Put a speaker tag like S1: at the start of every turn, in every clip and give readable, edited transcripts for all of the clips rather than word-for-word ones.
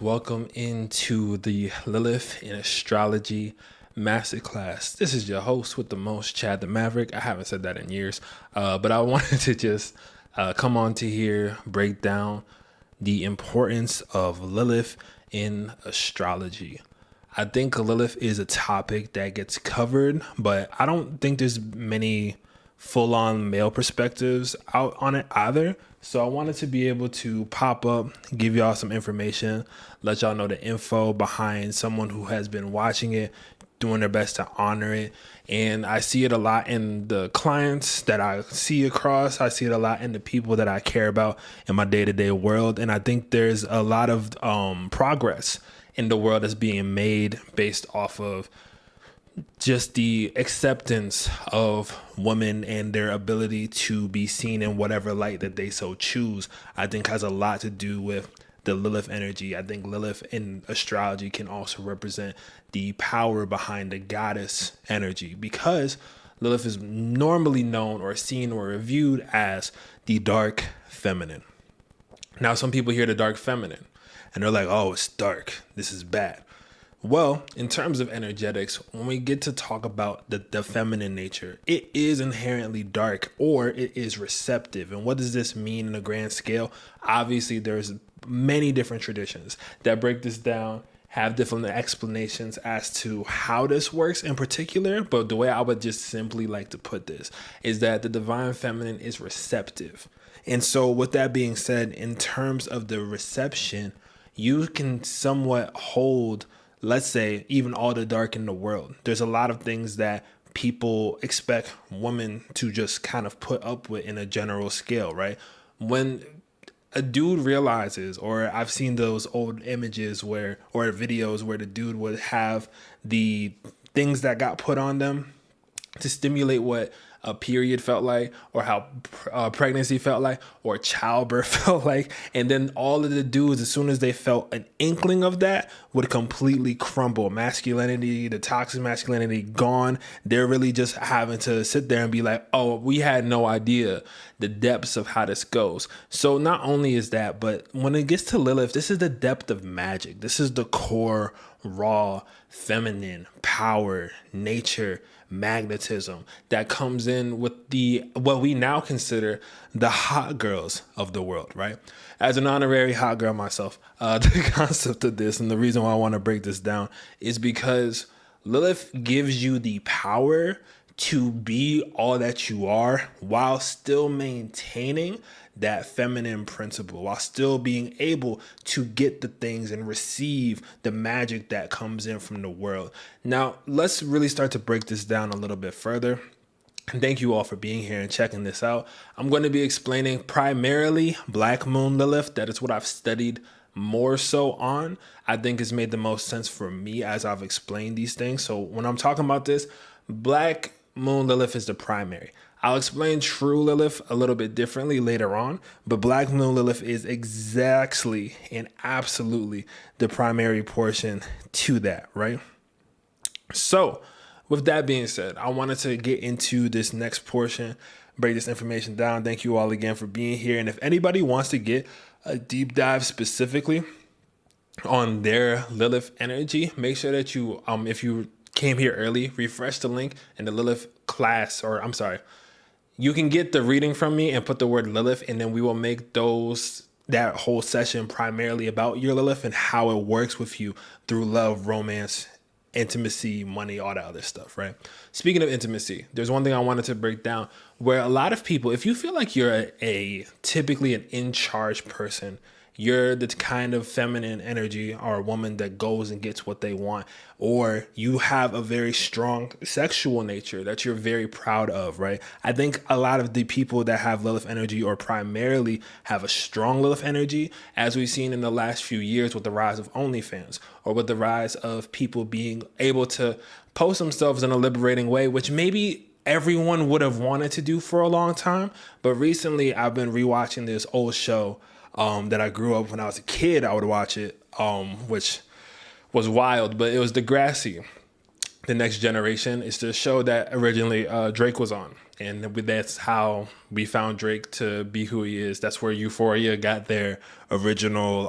S1: Welcome into the Lilith in Astrology Masterclass. This is your host with the most, Chad the Maverick. I haven't said that in years, but I wanted to just come on to here, break down the importance of Lilith in astrology. I think Lilith is a topic that gets covered, but I don't think there's many full-on male perspectives out on it either. So I wanted to be able to pop up, give y'all some information, let y'all know the info behind someone who has been watching it, doing their best to honor it. And I see it a lot in the clients that I see across. I see it a lot in the people that I care about in my day-to-day world. And I think there's a lot of progress in the world that's being made based off of just the acceptance of women and their ability to be seen in whatever light that they so choose. I think has a lot to do with the Lilith energy. I think Lilith in astrology can also represent the power behind the goddess energy, because Lilith is normally known or seen or reviewed as the dark feminine. Now, some people hear the dark feminine and they're like, oh, it's dark, this is bad. Well, in terms of energetics, when we get to talk about the feminine nature, it is inherently dark, or it is receptive. And what does this mean in a grand scale? Obviously, there's many different traditions that break this down, have different explanations as to how this works in particular. But the way I would just simply like to put this is that the divine feminine is receptive. And so with that being said, in terms of the reception, you can somewhat hold, let's say, even all the dark in the world. There's a lot of things that people expect women to just kind of put up with in a general scale, right? When a dude realizes, or I've seen those old images or videos where the dude would have the things that got put on them to stimulate what a period felt like, or how pregnancy felt like, or childbirth felt like. And then all of the dudes, as soon as they felt an inkling of that, would completely crumble. Masculinity, the toxic masculinity gone. They're really just having to sit there and be like, oh, we had no idea the depths of how this goes. So not only is that, but when it gets to Lilith, this is the depth of magic. This is the core, raw, feminine power, nature, magnetism that comes in with the what we now consider the hot girls of the world, right? As an honorary hot girl myself, the concept of this and the reason why I want to break this down is because Lilith gives you the power to be all that you are while still maintaining that feminine principle, while still being able to get the things and receive the magic that comes in from the world. Now, let's really start to break this down a little bit further. And thank you all for being here and checking this out. I'm going to be explaining primarily Black Moon Lilith. That is what I've studied more so on. I think it's made the most sense for me as I've explained these things. So when I'm talking about this, Black Moon Lilith is the primary. I'll explain true Lilith a little bit differently later on, but Black Moon Lilith is exactly and absolutely the primary portion to that, right? So with that being said, I wanted to get into this next portion, break this information down. Thank you all again for being here. And if anybody wants to get a deep dive specifically on their Lilith energy, make sure that you, if you came here early, refresh the link in the Lilith class, or I'm sorry, you can get the reading from me and put the word Lilith, and then we will make that whole session primarily about your Lilith and how it works with you through love, romance, intimacy, money, all that other stuff, right? Speaking of intimacy, there's one thing I wanted to break down where a lot of people, if you feel like you're typically an in-charge person, you're the kind of feminine energy or a woman that goes and gets what they want, or you have a very strong sexual nature that you're very proud of, right? I think a lot of the people that have Lilith energy or primarily have a strong Lilith energy, as we've seen in the last few years with the rise of OnlyFans, or with the rise of people being able to post themselves in a liberating way, which maybe everyone would have wanted to do for a long time. But recently I've been rewatching this old show that I grew up when I was a kid. I would watch it, which was wild, but it was Degrassi, The Next Generation. It's the show that originally Drake was on. And that's how we found Drake to be who he is. That's where Euphoria got their original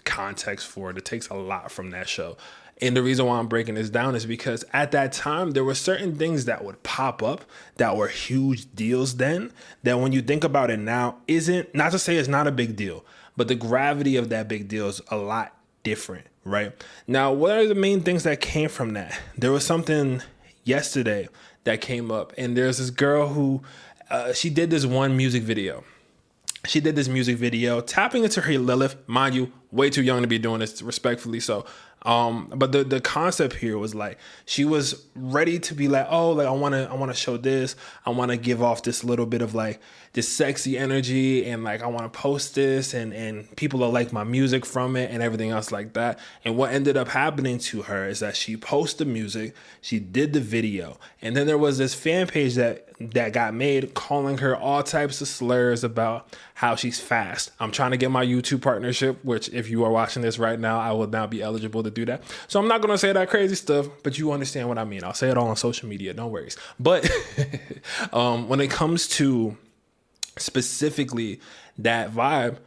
S1: context for it. It takes a lot from that show. And the reason why I'm breaking this down is because at that time, there were certain things that would pop up that were huge deals then, that when you think about it now, isn't, not to say it's not a big deal, but the gravity of that big deal is a lot different, right? Now, what are the main things that came from that? There was something yesterday that came up, and there's this girl who, she did this one music video. She did this music video tapping into her Lilith, mind you, way too young to be doing this, respectfully so. But the concept here was like, she was ready to be like, oh, like I want to show this. I want to give off this little bit of like this sexy energy, and like I want to post this, and people will like my music from it and everything else like that. And what ended up happening to her is that she posted the music, she did the video, and then there was this fan page that got made calling her all types of slurs about how she's fast. I'm trying to get my YouTube partnership, which if you are watching this right now, I will now be eligible to do that. So I'm not going to say that crazy stuff, but you understand what I mean. I'll say it all on social media, no worries. But when it comes to specifically that vibe,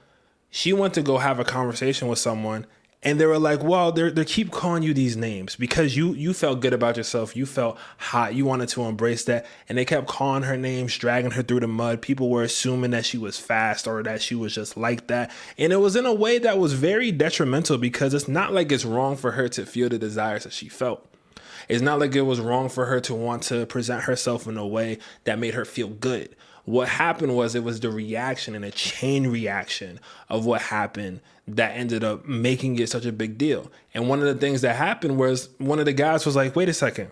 S1: she went to go have a conversation with someone, and they were like, well, they keep calling you these names because you felt good about yourself. You felt hot. You wanted to embrace that. And they kept calling her names, dragging her through the mud. People were assuming that she was fast or that she was just like that. And it was in a way that was very detrimental, because it's not like it's wrong for her to feel the desires that she felt. It's not like it was wrong for her to want to present herself in a way that made her feel good. What happened was, it was the reaction and a chain reaction of what happened that ended up making it such a big deal. And one of the things that happened was, one of the guys was like, wait a second,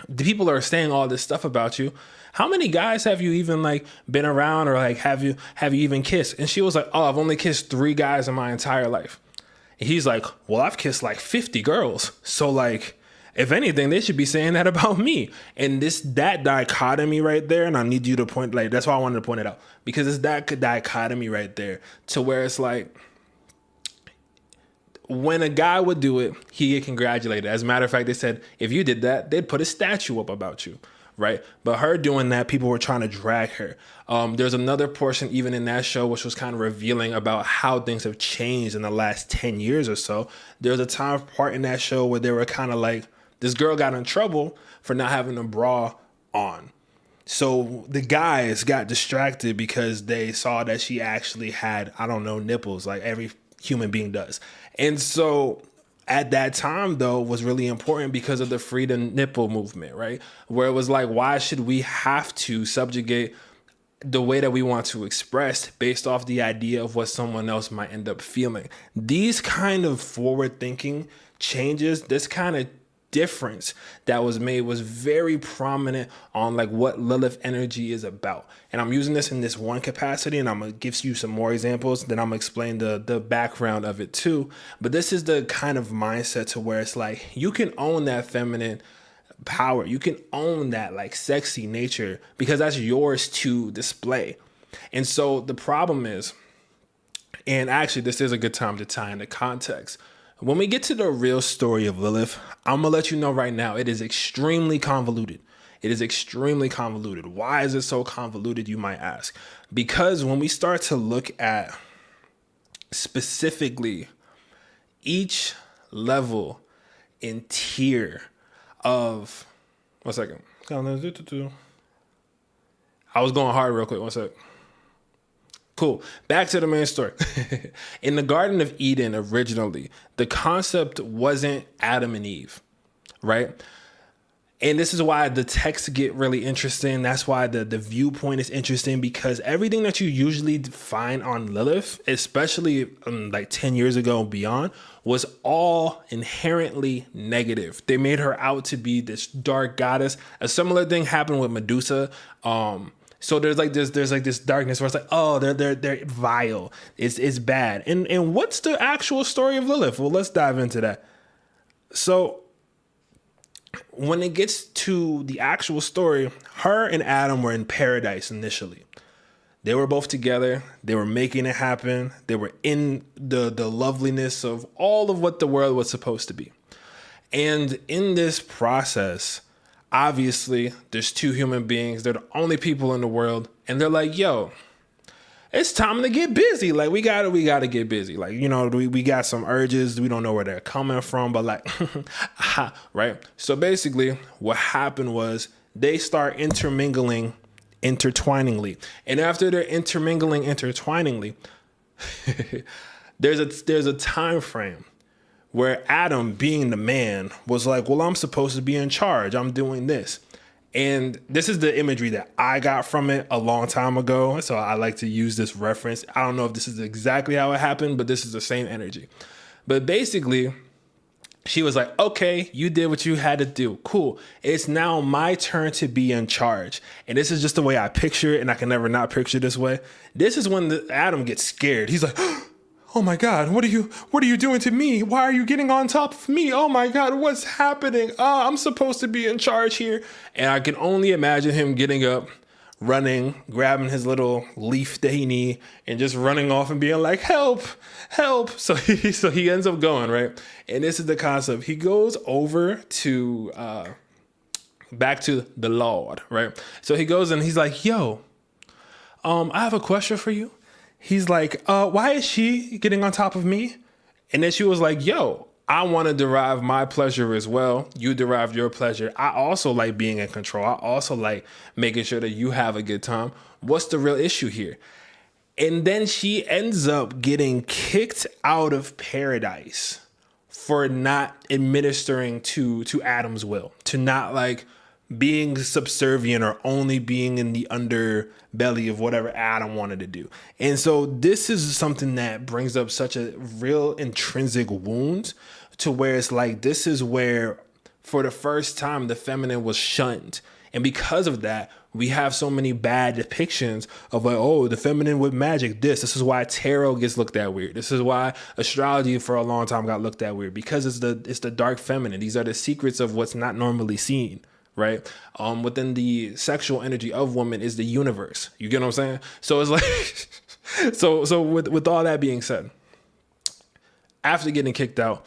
S1: the people are saying all this stuff about you. How many guys have you even like been around, or like have you even kissed? And she was like, oh, I've only kissed 3 guys in my entire life. And he's like, well, I've kissed like 50 girls. So like, if anything, they should be saying that about me. And that dichotomy right there, and I need you to point, like, that's why I wanted to point it out, because it's that dichotomy right there, to where it's like, when a guy would do it, he get congratulated. As a matter of fact, they said, if you did that, they'd put a statue up about you, right? But her doing that, people were trying to drag her. There's another portion even in that show, which was kind of revealing about how things have changed in the last 10 years or so. There's a part in that show where they were kind of like, this girl got in trouble for not having a bra on. So the guys got distracted because they saw that she actually had, I don't know, nipples, like every human being does. And so at that time, though, was really important because of the freedom nipple movement, right? Where it was like, why should we have to subjugate the way that we want to express based off the idea of what someone else might end up feeling? These kind of forward thinking changes, this kind of difference that was made was very prominent on like what Lilith energy is about. And I'm using this in this one capacity, and I'm gonna give you some more examples, then I'm gonna explain the background of it too. But this is the kind of mindset to where it's like, you can own that feminine power, you can own that like sexy nature, because that's yours to display. And so the problem is, and actually this is a good time to tie into context, when we get to the real story of Lilith, I'm going to let you know right now, it is extremely convoluted. It is extremely convoluted. Why is it so convoluted, you might ask? Because when we start to look at specifically each level and tier of, 1 second. I was going hard real quick. 1 sec. Cool. Back to the main story. In the Garden of Eden, originally, the concept wasn't Adam and Eve, right? And this is why the texts get really interesting. That's why the viewpoint is interesting, because everything that you usually find on Lilith, especially like 10 years ago and beyond, was all inherently negative. They made her out to be this dark goddess. A similar thing happened with Medusa. So there's this darkness where it's like, oh, they're vile. It's bad. And what's the actual story of Lilith? Well, let's dive into that. So when it gets to the actual story, her and Adam were in paradise initially. They were both together. They were making it happen. They were in the loveliness of all of what the world was supposed to be. And in this process, obviously, there's 2 human beings. They're the only people in the world. And they're like, yo, it's time to get busy. Like we gotta get busy. Like, you know, we got some urges. We don't know where they're coming from, but like, right? So basically what happened was they start intertwiningly. And after they're intertwiningly, there's a time frame where Adam, being the man, was like, well, I'm supposed to be in charge. I'm doing this. And this is the imagery that I got from it a long time ago. So I like to use this reference. I don't know if this is exactly how it happened, but this is the same energy. But basically, she was like, okay, you did what you had to do. Cool. It's now my turn to be in charge. And this is just the way I picture it. And I can never not picture this way. This is when Adam gets scared. He's like, oh my God, what are you doing to me? Why are you getting on top of me? Oh my God, what's happening? I'm supposed to be in charge here. And I can only imagine him getting up, running, grabbing his little leaf that he need, and just running off and being like, help, help. So he ends up going, right? And this is the concept. He goes over to, back to the Lord, right? So he goes and he's like, yo, I have a question for you. He's like, why is she getting on top of me? And then she was like, yo, I want to derive my pleasure as well. You derive your pleasure. I also like being in control. I also like making sure that you have a good time. What's the real issue here? And then she ends up getting kicked out of paradise for not administering to Adam's will, to not like being subservient or only being in the underbelly of whatever Adam wanted to do. And so this is something that brings up such a real intrinsic wound, to where it's like, this is where for the first time the feminine was shunned. And because of that, we have so many bad depictions of like, oh, the feminine with magic, this is why tarot gets looked at weird. This is why astrology for a long time got looked at weird, because it's the dark feminine. These are the secrets of what's not normally seen. Right. Within the sexual energy of woman is the universe. You get what I'm saying? So it's like, so with all that being said, after getting kicked out,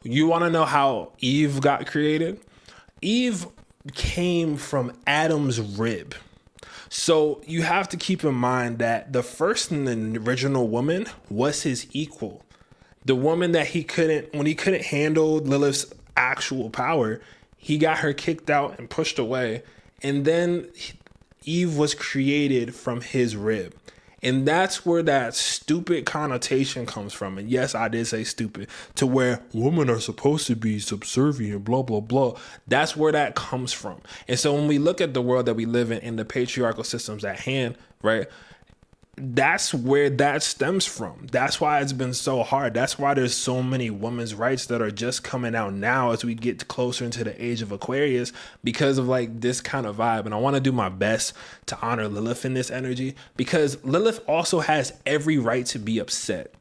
S1: you want to know how Eve got created? Eve came from Adam's rib. So you have to keep in mind that the first and the original woman was his equal. The woman that when he couldn't handle Lilith's actual power, he got her kicked out and pushed away. And then Eve was created from his rib. And that's where that stupid connotation comes from. And yes, I did say stupid, to where women are supposed to be subservient, blah, blah, blah. That's where that comes from. And so when we look at the world that we live in the patriarchal systems at hand, right? That's where that stems from. That's why it's been so hard. That's why there's so many women's rights that are just coming out now as we get closer into the age of Aquarius, because of like this kind of vibe. And I want to do my best to honor Lilith in this energy, because Lilith also has every right to be upset,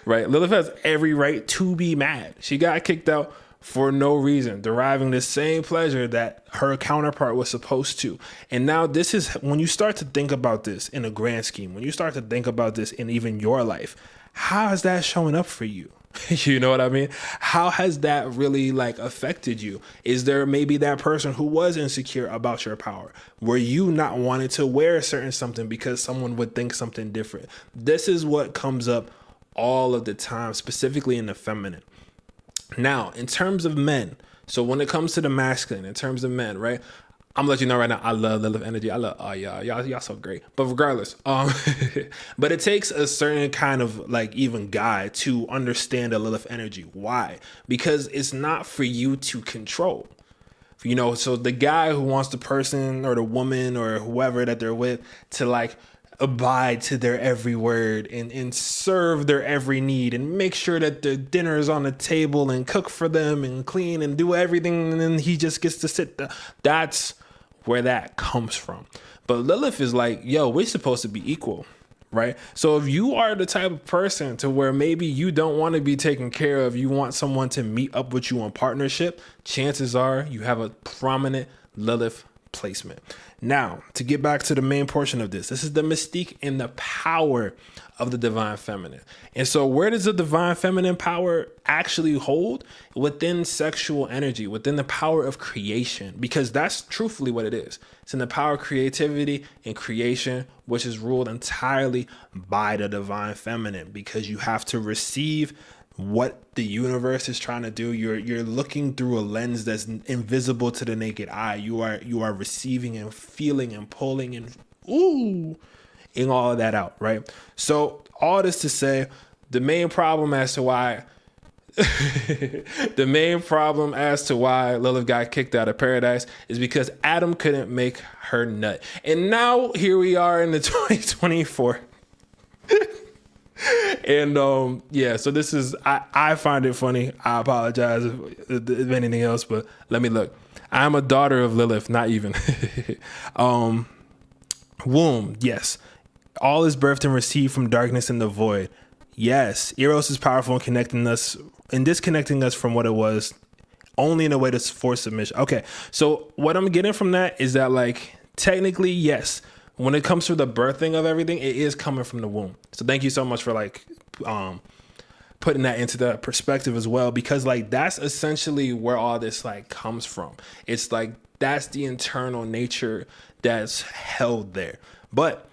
S1: right? Lilith has every right to be mad. She got kicked out for no reason, deriving the same pleasure that her counterpart was supposed to. And now this is when you start to think about this in a grand scheme, when you start to think about this in even your life, how is that showing up for you? You know what I mean? How has that really like affected you? Is there maybe that person who was insecure about your power? Were you not wanting to wear a certain something because someone would think something different? This is what comes up all of the time, specifically in the feminine. Now, in terms of men, so when it comes to the masculine, in terms of men, right? I'm gonna let you know right now, I love Lilith energy. I love, y'all so great. But regardless, but it takes a certain kind of like even guy to understand the Lilith energy. Why? Because it's not for you to control. You know, so the guy who wants the person or the woman or whoever that they're with to like abide to their every word and serve their every need and make sure that the dinner is on the table and cook for them and clean and do everything, and then he just gets to sit there. That's where that comes from. But Lilith is like, yo, we're supposed to be equal, right? So if you are the type of person to where maybe you don't want to be taken care of, you want someone to meet up with you on partnership, chances are you have a prominent Lilith placement. Now, to get back to the main portion of this is the mystique and the power of the divine feminine. And so where does the divine feminine power actually hold? Within sexual energy, within the power of creation, because that's truthfully what it is. It's in the power of creativity and creation, which is ruled entirely by the divine feminine, because you have to receive what the universe is trying to do. You're looking through a lens that's invisible to the naked eye. You are receiving and feeling and pulling and all of that out, right? So all this to say, the main problem as to why Lilith got kicked out of paradise is because Adam couldn't make her nut. And now here we are in the 2024. And so this is, I find it funny. I apologize if anything else, but let me look. I'm a daughter of Lilith, not even. Womb, yes. All is birthed and received from darkness and the void. Yes, Eros is powerful in connecting us and disconnecting us from what it was, only in a way to force submission. Okay, so what I'm getting from that is that, like, technically, yes, when it comes to the birthing of everything, it is coming from the womb. So thank you so much for putting that into the perspective as well, because like that's essentially where all this like comes from. It's like that's the internal nature that's held there. But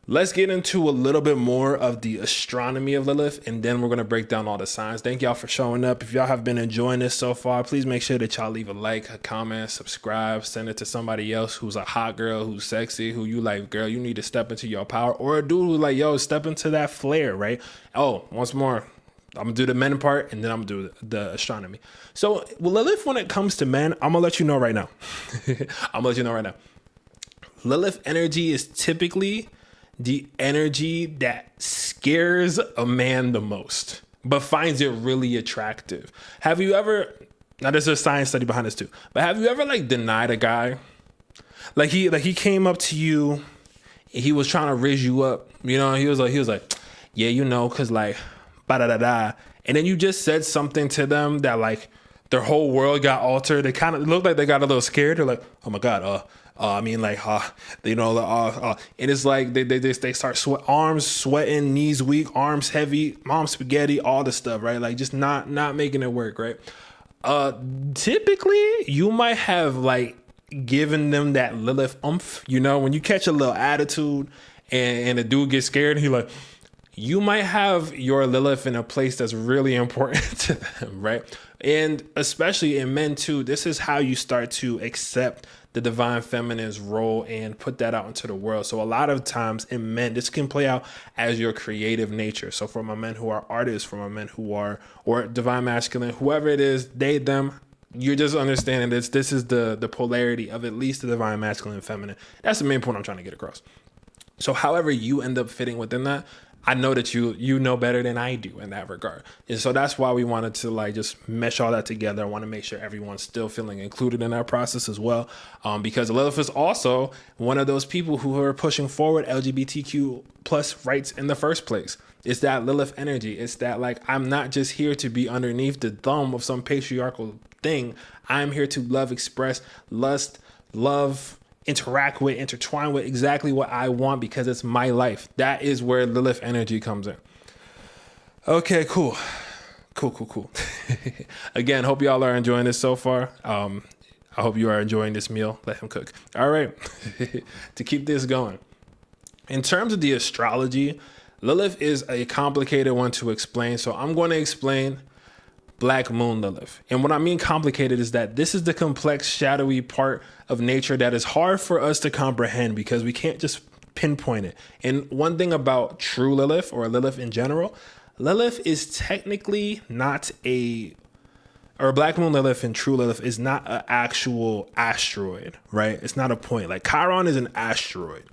S1: let's get into a little bit more of the astronomy of Lilith, and then we're going to break down all the signs. Thank y'all for showing up. If y'all have been enjoying this so far, please make sure that y'all leave a like, a comment, subscribe, send it to somebody else who's a hot girl, who's sexy, who you like, girl, you need to step into your power, or a dude who's like, yo, step into that flare, right? Oh, once more, I'm going to do the men part, and then I'm going to do the astronomy. So Lilith, when it comes to men, I'm going to let you know right now. Lilith energy is typically the energy that scares a man the most, but finds it really attractive. Have you ever, now there's a science study behind this too, but have you ever like denied a guy? Like he came up to you, he was trying to raise you up, you know, he was like, yeah, you know, cause like, ba-da-da-da. And then you just said something to them that like their whole world got altered. They kind of looked like they got a little scared. They're like, oh my God, and it's like they start arms sweating, knees weak, arms heavy, mom spaghetti, all the stuff, right? Like just not making it work, right? Typically you might have like given them that Lilith oomph, you know, when you catch a little attitude and a dude gets scared, he like, you might have your Lilith in a place that's really important to them, right? And especially in men too, this is how you start to accept the divine feminine's role and put that out into the world. So a lot of times in men, this can play out as your creative nature. So for my men who are artists, for my men who are, or divine masculine, whoever it is, they, them, you're just understanding this is the polarity of at least the divine masculine and feminine. That's the main point I'm trying to get across. So however you end up fitting within that, I know that you know better than I do in that regard. And so that's why we wanted to like just mesh all that together. I want to make sure everyone's still feeling included in that process as well. Because Lilith is also one of those people who are pushing forward LGBTQ plus rights in the first place. It's that Lilith energy. It's that like, I'm not just here to be underneath the thumb of some patriarchal thing. I'm here to love, express, lust, love, interact with, intertwine with exactly what I want because it's my life. That is where Lilith energy comes in. Okay, cool. Again, hope y'all are enjoying this so far. I hope you are enjoying this meal. Let him cook. All right. To keep this going. In terms of the astrology, Lilith is a complicated one to explain. So I'm going to explain Black Moon Lilith. And what I mean complicated is that this is the complex, shadowy part of nature that is hard for us to comprehend because we can't just pinpoint it. And one thing about true Lilith or Lilith in general, Lilith is technically not or Black Moon Lilith and true Lilith is not an actual asteroid, right? It's not a point. Like Chiron is an asteroid.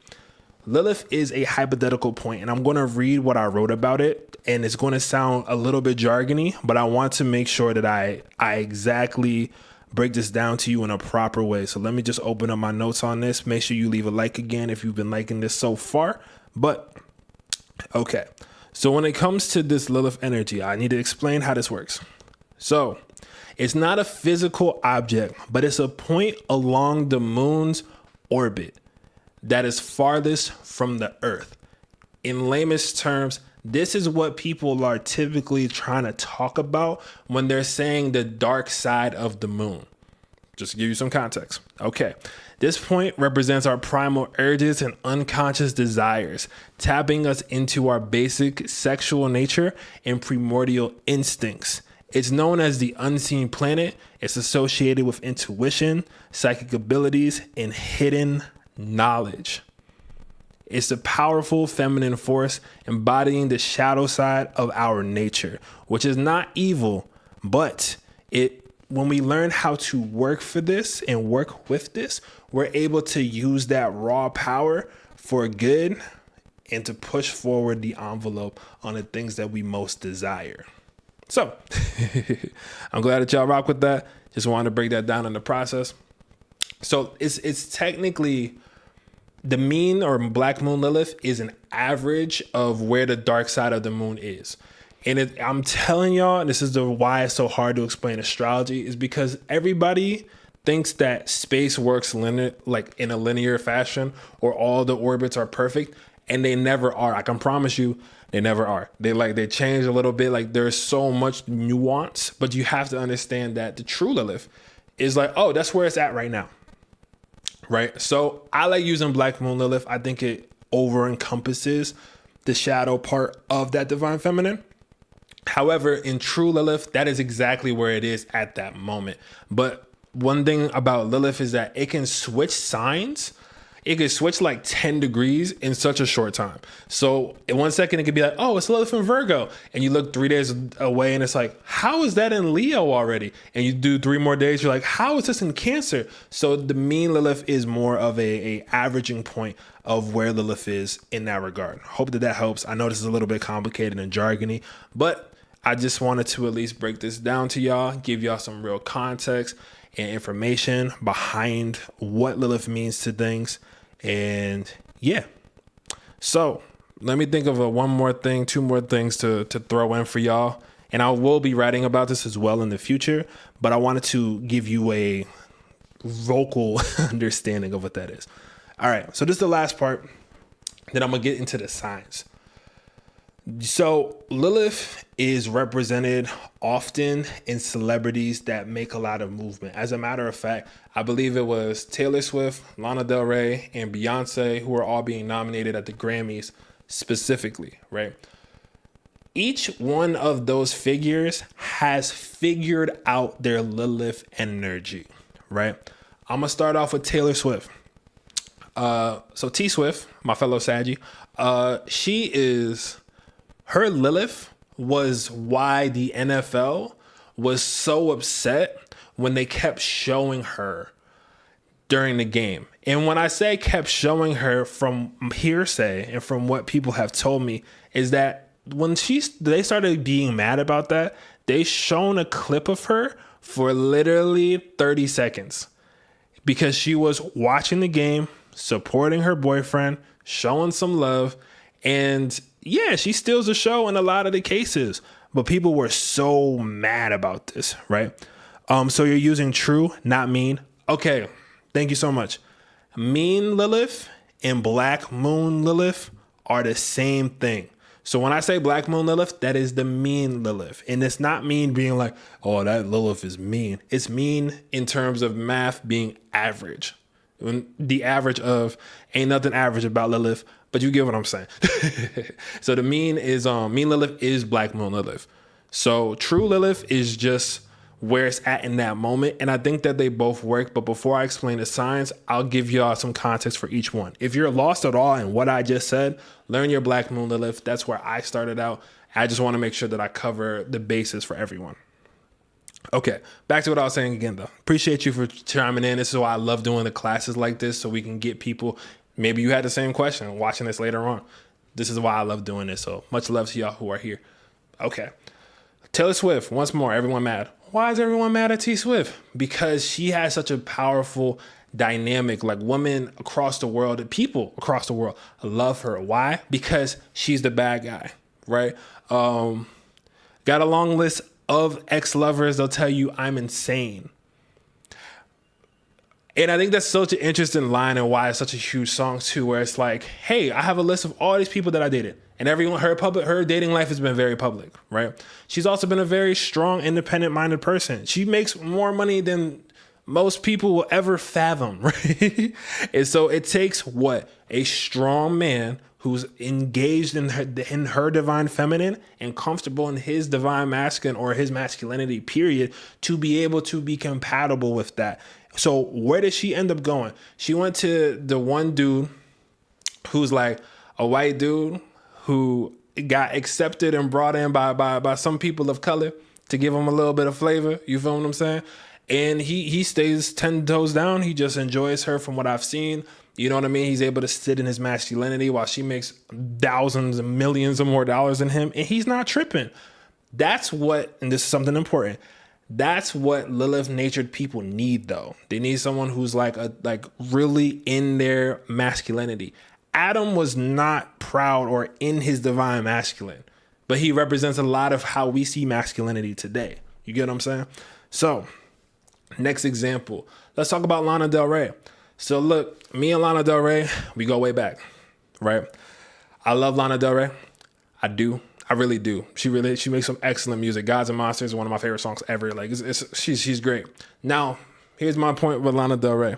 S1: Lilith is a hypothetical point, and I'm going to read what I wrote about it, and it's going to sound a little bit jargony, but I want to make sure that I exactly break this down to you in a proper way. So let me just open up my notes on this. Make sure you leave a like again if you've been liking this so far. But, okay. So when it comes to this Lilith energy, I need to explain how this works. So It's not a physical object, but it's a point along the moon's orbit that is farthest from the Earth. In lamest terms, this is what people are typically trying to talk about when they're saying the dark side of the moon. Just to give you some context. Okay. This point represents our primal urges and unconscious desires, tapping us into our basic sexual nature and primordial instincts. It's known as the unseen planet. It's associated with intuition, psychic abilities, and hidden knowledge. It's a powerful feminine force embodying the shadow side of our nature, which is not evil, but when we learn how to work for this and work with this, we're able to use that raw power for good and to push forward the envelope on the things that we most desire. So I'm glad that y'all rock with that. Just wanted to break that down in the process. So it's technically the mean or Black Moon Lilith is an average of where the dark side of the moon is. And I'm telling y'all, this is why it's so hard to explain astrology, is because everybody thinks that space works like in a linear fashion, or all the orbits are perfect, and they never are. I can promise you, they never are. They change a little bit. Like, there's so much nuance, but you have to understand that the true Lilith is like, oh, that's where it's at right now, right? So I like using Black Moon Lilith. I think it over encompasses the shadow part of that divine feminine. However, in true Lilith, that is exactly where it is at that moment. But one thing about Lilith is that it can switch signs. It could switch like 10 degrees in such a short time. So in 1 second, it could be like, oh, it's Lilith in Virgo. And you look 3 days away and it's like, how is that in Leo already? And you do 3 more days, you're like, how is this in Cancer? So the mean Lilith is more of a averaging point of where Lilith is in that regard. Hope that helps. I know this is a little bit complicated and jargony, but I just wanted to at least break this down to y'all, give y'all some real context and information behind what Lilith means to things. And yeah, so let me think of one more thing, 2 more things to throw in for y'all. And I will be writing about this as well in the future, but I wanted to give you a vocal understanding of what that is. All right, so this is the last part. Then I'm gonna get into the signs. So Lilith is represented often in celebrities that make a lot of movement. As a matter of fact, I believe it was Taylor Swift, Lana Del Rey, and Beyonce who are all being nominated at the Grammys specifically, right? Each one of those figures has figured out their Lilith energy, right? I'm gonna start off with Taylor Swift. So T Swift, my fellow Saggy, her Lilith was why the NFL was so upset when they kept showing her during the game. And when I say kept showing her, from hearsay and from what people have told me, is that when they started being mad about that, they shown a clip of her for literally 30 seconds because she was watching the game, supporting her boyfriend, showing some love. And yeah, she steals the show in a lot of the cases, but people were so mad about this, right? So you're using true, not mean. Okay, thank you so much. Mean Lilith and Black Moon Lilith are the same thing. So when I say Black Moon Lilith, that is the mean Lilith. And it's not mean being like, oh, that Lilith is mean. It's mean in terms of math being average. The average of, ain't nothing average about Lilith, but you get what I'm saying. So the mean Lilith is Black Moon Lilith. So true Lilith is just where it's at in that moment. And I think that they both work. But before I explain the signs, I'll give y'all some context for each one. If you're lost at all in what I just said, learn your Black Moon Lilith. That's where I started out. I just want to make sure that I cover the basis for everyone. Okay, back to what I was saying again, though. Appreciate you for chiming in. This is why I love doing the classes like this, so we can get people. Maybe you had the same question watching this later on. This is why I love doing this. So much love to y'all who are here. Okay. Taylor Swift, once more, everyone mad. Why is everyone mad at T Swift? Because she has such a powerful dynamic, like women across the world, people across the world love her. Why? Because she's the bad guy, right? Got a long list of ex-lovers, they'll tell you I'm insane. And I think that's such an interesting line and why it's such a huge song too, where it's like, hey, I have a list of all these people that I dated. And everyone, her dating life has been very public, right? She's also been a very strong, independent-minded person. She makes more money than most people will ever fathom, right? And so it takes what? A strong man who's engaged in her divine feminine and comfortable in his divine masculine or his masculinity, period, to be able to be compatible with that. So where did she end up going? She went to the one dude who's like a white dude who got accepted and brought in by some people of color to give him a little bit of flavor. You feel what I'm saying? And he stays 10 toes down. He just enjoys her from what I've seen. You know what I mean? He's able to sit in his masculinity while she makes thousands and millions of more dollars than him. And he's not tripping. That's what, and this is something important, that's what Lilith natured people need though. They need someone who's like really in their masculinity. Adam was not proud or in his divine masculine, but he represents a lot of how we see masculinity today. You get what I'm saying? So next example, let's talk about Lana Del Rey. So look, me and Lana Del Rey, we go way back, right? I love Lana Del Rey. I do. I really do. She makes some excellent music. Gods and Monsters is one of my favorite songs ever. Like she's great. Now, here's my point with Lana Del Rey.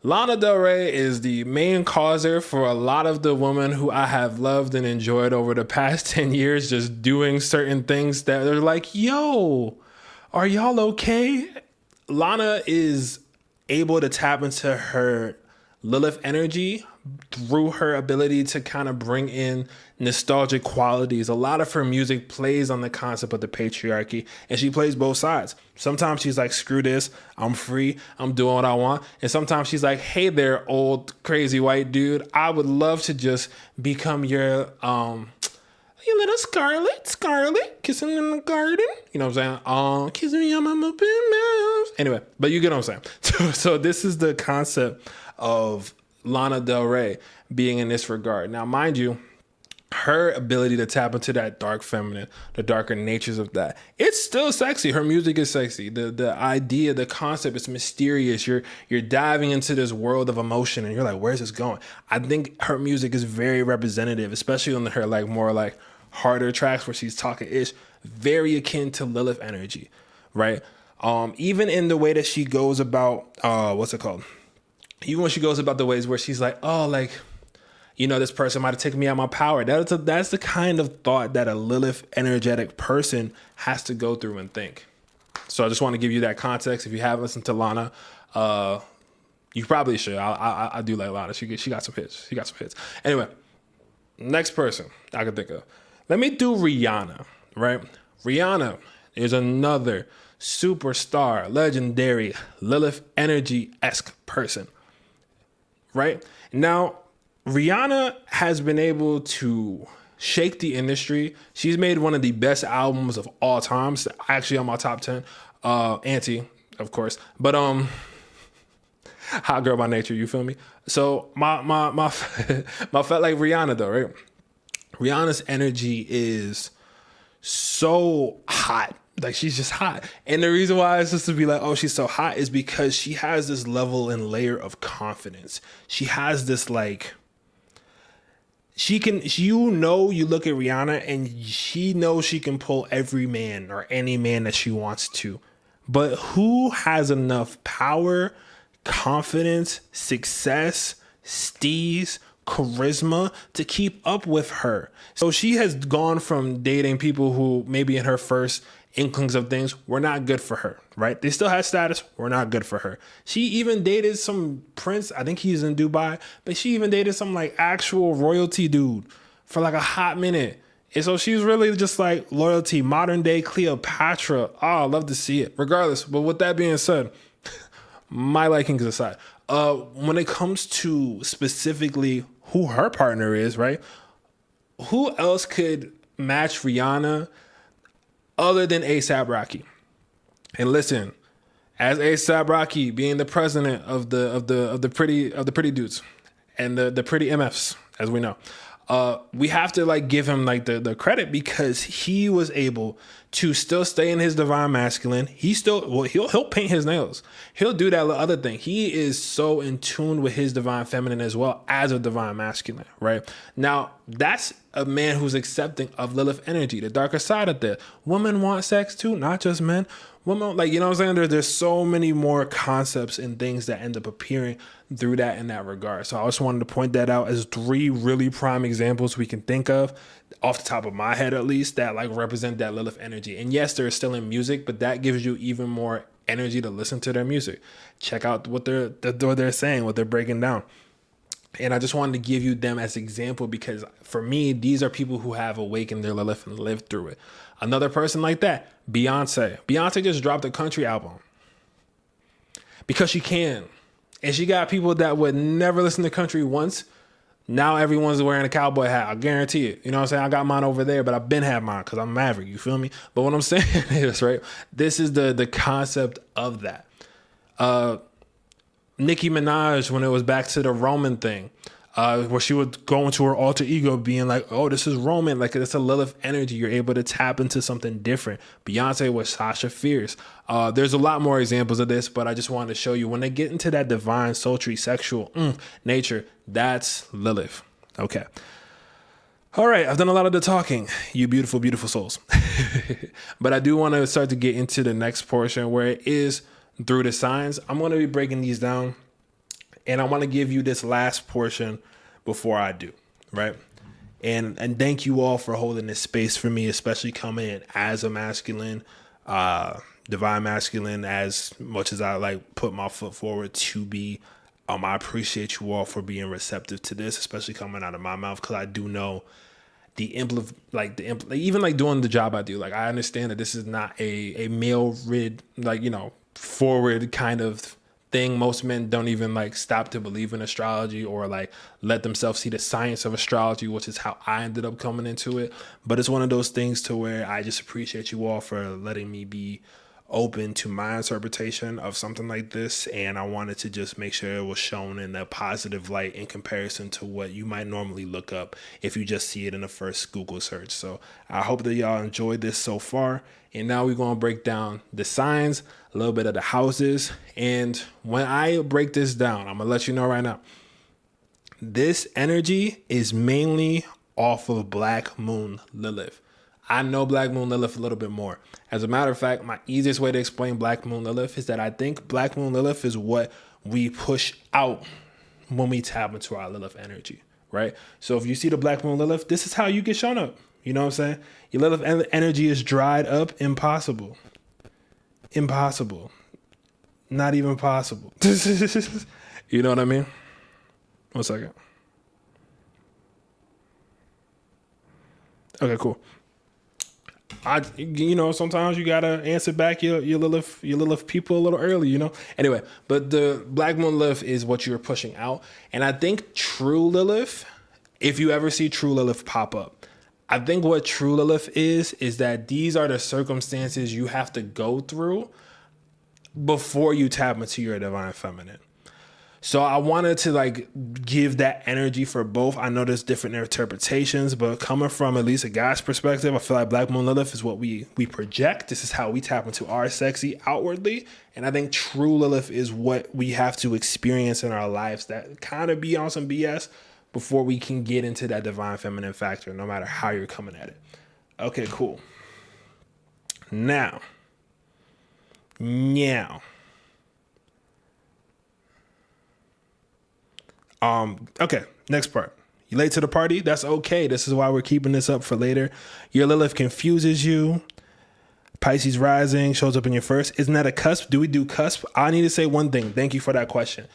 S1: Lana Del Rey is the main causer for a lot of the women who I have loved and enjoyed over the past 10 years, just doing certain things that are like, yo, are y'all okay? Lana is able to tap into her Lilith energy through her ability to kind of bring in nostalgic qualities. A lot of her music plays on the concept of the patriarchy, and she plays both sides. Sometimes she's like, screw this, I'm free, I'm doing what I want. And sometimes she's like, hey there, old crazy white dude, I would love to just become your little Scarlet, kissing in the garden. You know what I'm saying? Kissing me on my open mouth. Anyway, but you get what I'm saying. So this is the concept of Lana Del Rey being in this regard. Now, mind you, her ability to tap into that dark feminine, the darker natures of that, it's still sexy. Her music is sexy. The idea, the concept is mysterious. You're diving into this world of emotion and you're like, where's this going? I think her music is very representative, especially on her like more like harder tracks where she's talking ish, very akin to Lilith energy, right? Even in the way that she goes about, even when she goes about the ways where she's like, oh, like, you know, this person might have taken me out of my power. That's the kind of thought that a Lilith energetic person has to go through and think. So I just want to give you that context. If you haven't listened to Lana, you probably should. I do like Lana. She got some hits. She got some hits. Anyway, next person I can think of. Let me do Rihanna, right? Rihanna is another superstar, legendary, Lilith energy-esque person, right? Now, Rihanna has been able to shake the industry. She's made one of the best albums of all time. Actually on my top 10. Auntie, of course. But hot girl by nature, you feel me? So my felt like Rihanna though, right? Rihanna's energy is so hot. Like she's just hot. And the reason why it's just to be like, oh, she's so hot is because she has this level and layer of confidence. She has this like, you look at Rihanna and she knows she can pull every man or any man that she wants to. But who has enough power, confidence, success, steez, charisma to keep up with her? So she has gone from dating people who maybe in her first inklings of things were not good for her, right? They still had status, were not good for her. She even dated some prince, I think he's in Dubai, but she even dated some like actual royalty dude for like a hot minute. And so she's really just like loyalty, modern day Cleopatra. Oh, I love to see it. Regardless, but with that being said, my likings aside, when it comes to specifically who her partner is, right? Who else could match Rihanna other than A$AP Rocky? And listen, as A$AP Rocky being the president of the pretty dudes and the pretty MFs, as we know, we have to like give him like the credit because he was able to still stay in his divine masculine. He'll paint his nails. He'll do that other thing. He is so in tune with his divine feminine as well as a divine masculine, right? Now, that's a man who's accepting of Lilith energy, the darker side of that. Women want sex too, not just men. Women, like, you know what I'm saying? There's so many more concepts and things that end up appearing through that in that regard. So I just wanted to point that out as 3 really prime examples we can think of off the top of my head, at least, that like represent that Lilith energy. And yes, they're still in music, but that gives you even more energy to listen to their music. Check out what they're saying, what they're breaking down. And I just wanted to give you them as example because for me, these are people who have awakened their Lilith and lived through it. Another person like that, Beyonce. Beyonce just dropped a country album because she can. And she got people that would never listen to country once. Now everyone's wearing a cowboy hat. I guarantee it. You know what I'm saying? I got mine over there, but I've been had mine because I'm Maverick. You feel me? But what I'm saying is, right, this is the concept of that. Nicki Minaj, when it was back to the Roman thing, where she would go into her alter ego being like, oh, this is Roman. Like, it's a Lilith energy. You're able to tap into something different. Beyonce was Sasha Fierce. There's a lot more examples of this, but I just wanted to show you when they get into that divine, sultry, sexual nature, that's Lilith. Okay. All right. I've done a lot of the talking, you beautiful, beautiful souls. But I do want to start to get into the next portion where it is through the signs. I'm going to be breaking these down. And I want to give you this last portion before I do, right? And thank you all for holding this space for me, especially coming in as a masculine, divine masculine, as much as I like put my foot forward to be. I appreciate you all for being receptive to this, especially coming out of my mouth, because I do know even like doing the job I do. Like, I understand that this is not a male-rid, like, you know, forward kind of thing. Most men don't even like stop to believe in astrology or like let themselves see the science of astrology, which is how I ended up coming into it. But it's one of those things to where I just appreciate you all for letting me be open to my interpretation of something like this. And I wanted to just make sure it was shown in a positive light in comparison to what you might normally look up if you just see it in the first Google search. So I hope that y'all enjoyed this so far. And now we're going to break down the signs, a little bit of the houses. And when I break this down, I'm going to let you know right now, this energy is mainly off of Black Moon Lilith. I know Black Moon Lilith a little bit more. As a matter of fact, my easiest way to explain Black Moon Lilith is that I think Black Moon Lilith is what we push out when we tap into our Lilith energy, right? So if you see the Black Moon Lilith, this is how you get shown up. You know what I'm saying? Your Lilith energy is dried up. Impossible. Not even possible. You know what I mean? 1 second. Okay, cool. Sometimes you gotta answer back your Lilith people a little early, you know. Anyway, but the Black Moon Lilith is what you're pushing out, and I think True Lilith, if you ever see True Lilith pop up, I think what True Lilith is that these are the circumstances you have to go through before you tap into your divine feminine. So I wanted to like give that energy for both. I know there's different interpretations, but coming from at least a guy's perspective, I feel like Black Moon Lilith is what we project. This is how we tap into our sexy outwardly. And I think True Lilith is what we have to experience in our lives that kind of be on some BS before we can get into that divine feminine factor, no matter how you're coming at it. Okay, cool. Now. Okay, next part. You late to the party? That's okay. This is why we're keeping this up for later. Your Lilith confuses you. Pisces rising shows up in your first. Isn't that a cusp? Do we do cusp? I need to say one thing. Thank you for that question.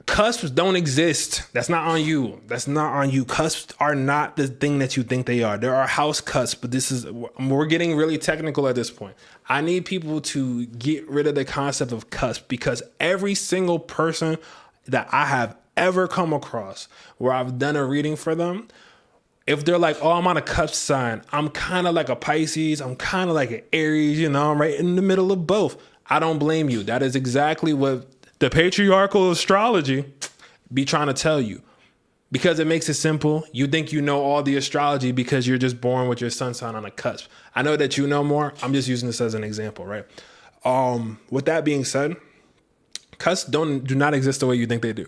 S1: Cusps don't exist. That's not on you. Cusps are not the thing that you think they are. There are house cusps, but we're getting really technical at this point. I need people to get rid of the concept of cusp, because every single person that I have ever come across where I've done a reading for them, if they're like, oh, I'm on a cusp sign, I'm kind of like a Pisces, I'm kind of like an Aries, you know, I'm right in the middle of both. I don't blame you. That is exactly what the patriarchal astrology be trying to tell you. because it makes it simple. You think you know all the astrology because you're just born with your sun sign on a cusp. I know that you know more. I'm just using this as an example, right? With that being said, cusps do not exist the way you think they do.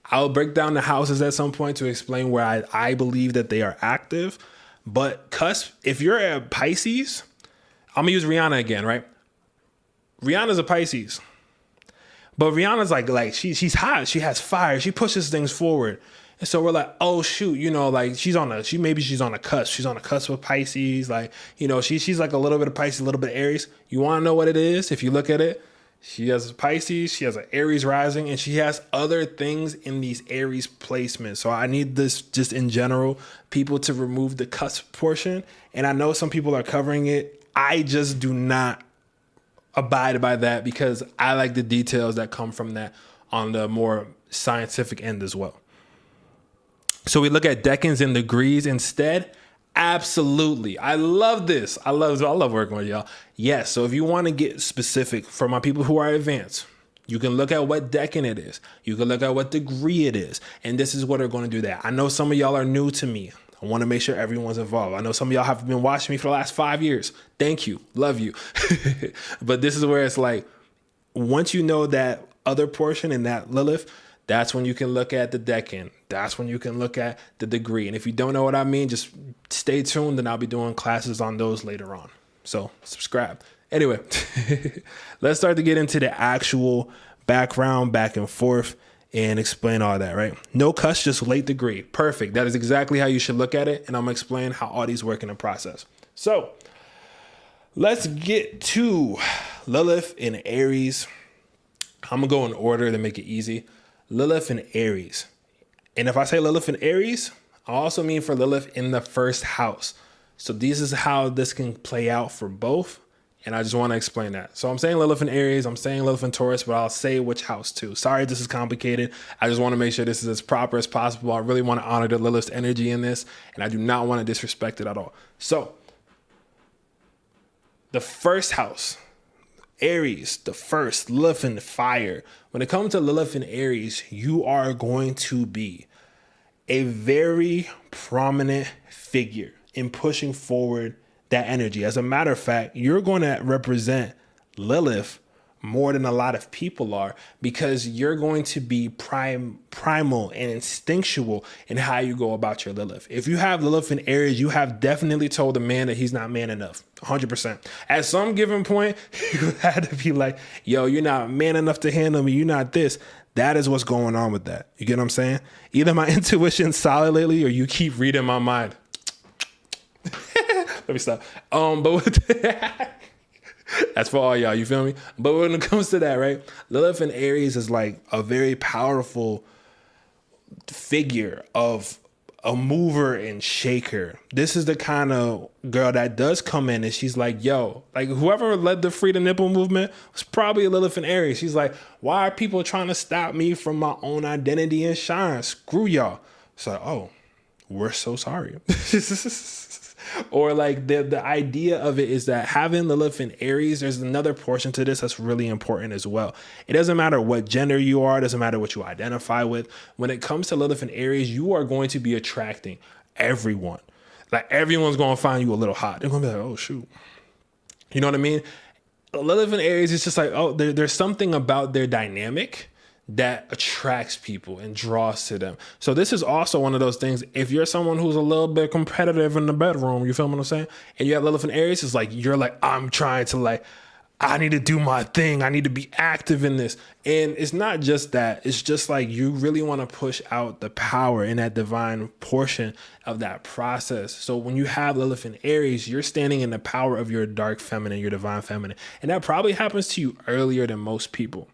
S1: I'll break down the houses at some point to explain where I believe that they are active. But cusp, if you're a Pisces, I'm gonna use Rihanna again, right? Rihanna's a Pisces. But Rihanna's like she's hot. She has fire. She pushes things forward. And so we're like, oh shoot, like she's on a cusp. She's on a cusp of Pisces. Like, she's like a little bit of Pisces, a little bit of Aries. You want to know what it is? If you look at it, she has Pisces, she has an Aries rising, and she has other things in these Aries placements. So I need this just in general, people to remove the cusp portion. And I know some people are covering it. I just do not abide by that because I like the details that come from that on the more scientific end as well. So we look at decans and degrees instead. Absolutely. I love this. I love working with y'all. Yes. So if you want to get specific for my people who are advanced, you can look at what decan it is. You can look at what degree it is. And this is what are going to do that. I know some of y'all are new to me. I want to make sure everyone's involved. I know some of y'all have been watching me for the last 5 years. Thank you. Love you. But this is where it's like, once you know that other portion in that Lilith, that's when you can look at the decan. That's when you can look at the degree. And if you don't know what I mean, just stay tuned and I'll be doing classes on those later on. So subscribe. Anyway, let's start to get into the actual background, back and forth, and explain all that, right? No cusp, just late degree. Perfect. That is exactly how you should look at it. And I'm going to explain how all these work in the process. So let's get to Lilith in Aries. I'm going to go in order to make it easy. Lilith in Aries. And if I say Lilith in Aries, I also mean for Lilith in the first house. So this is how this can play out for both. And I just want to explain that. So I'm saying Lilith in Aries, I'm saying Lilith in Taurus, but I'll say which house too. Sorry, this is complicated. I just want to make sure this is as proper as possible. I really want to honor the Lilith's energy in this, and I do not want to disrespect it at all. So the first house, Aries, the first, Lilith in fire. When it comes to Lilith in Aries, you are going to be a very prominent figure in pushing forward that energy. As a matter of fact, you're going to represent Lilith more than a lot of people are because you're going to be primal and instinctual in how you go about your Lilith. If you have Lilith in Aries, you have definitely told a man that he's not man enough. 100%. At some given point, you had to be like, yo, you're not man enough to handle me. You're not this. That is what's going on with that. You get what I'm saying? Either my intuition's solid lately or you keep reading my mind. Let me stop. But with that's for all y'all, you feel me? But when it comes to that, right? Lilith in Aries is like a very powerful figure of a mover and shaker. This is the kind of girl that does come in and she's like, yo, like whoever led the free the nipple movement was probably a Lilith in Aries. She's like, why are people trying to stop me from my own identity and shine? Screw y'all. So, oh, we're so sorry. Or like the idea of it is that having Lilith in Aries, there's another portion to this that's really important as well. It doesn't matter what gender you are. It doesn't matter what you identify with. When it comes to Lilith in Aries, you are going to be attracting everyone. Like everyone's going to find you a little hot. They're going to be like, oh, shoot. You know what I mean? Lilith in Aries is just like, oh, there's something about their dynamic that attracts people and draws to them. So this is also one of those things. If you're someone who's a little bit competitive in the bedroom, you feel what I'm saying? And you have Lilith in Aries, it's like, you're like, I'm trying to like, I need to do my thing. I need to be active in this. And it's not just that. It's just like you really want to push out the power in that divine portion of that process. So when you have Lilith in Aries, you're standing in the power of your dark feminine, your divine feminine. And that probably happens to you earlier than most people.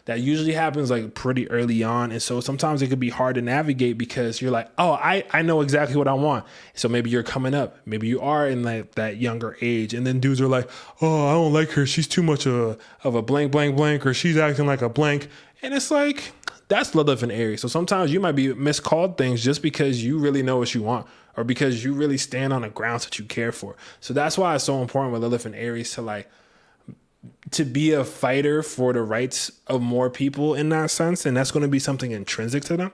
S1: That usually happens like pretty early on. And so sometimes it could be hard to navigate because you're like, oh, I know exactly what I want. So maybe you're coming up. Maybe you are in like that younger age. And then dudes are like, oh, I don't like her. She's too much of a blank, blank, blank, or she's acting like a blank. And it's like, that's Lilith in Aries. So sometimes you might be miscalled things just because you really know what you want or because you really stand on the grounds that you care for. So that's why it's so important with Lilith in Aries to be a fighter for the rights of more people in that sense. And that's going to be something intrinsic to them.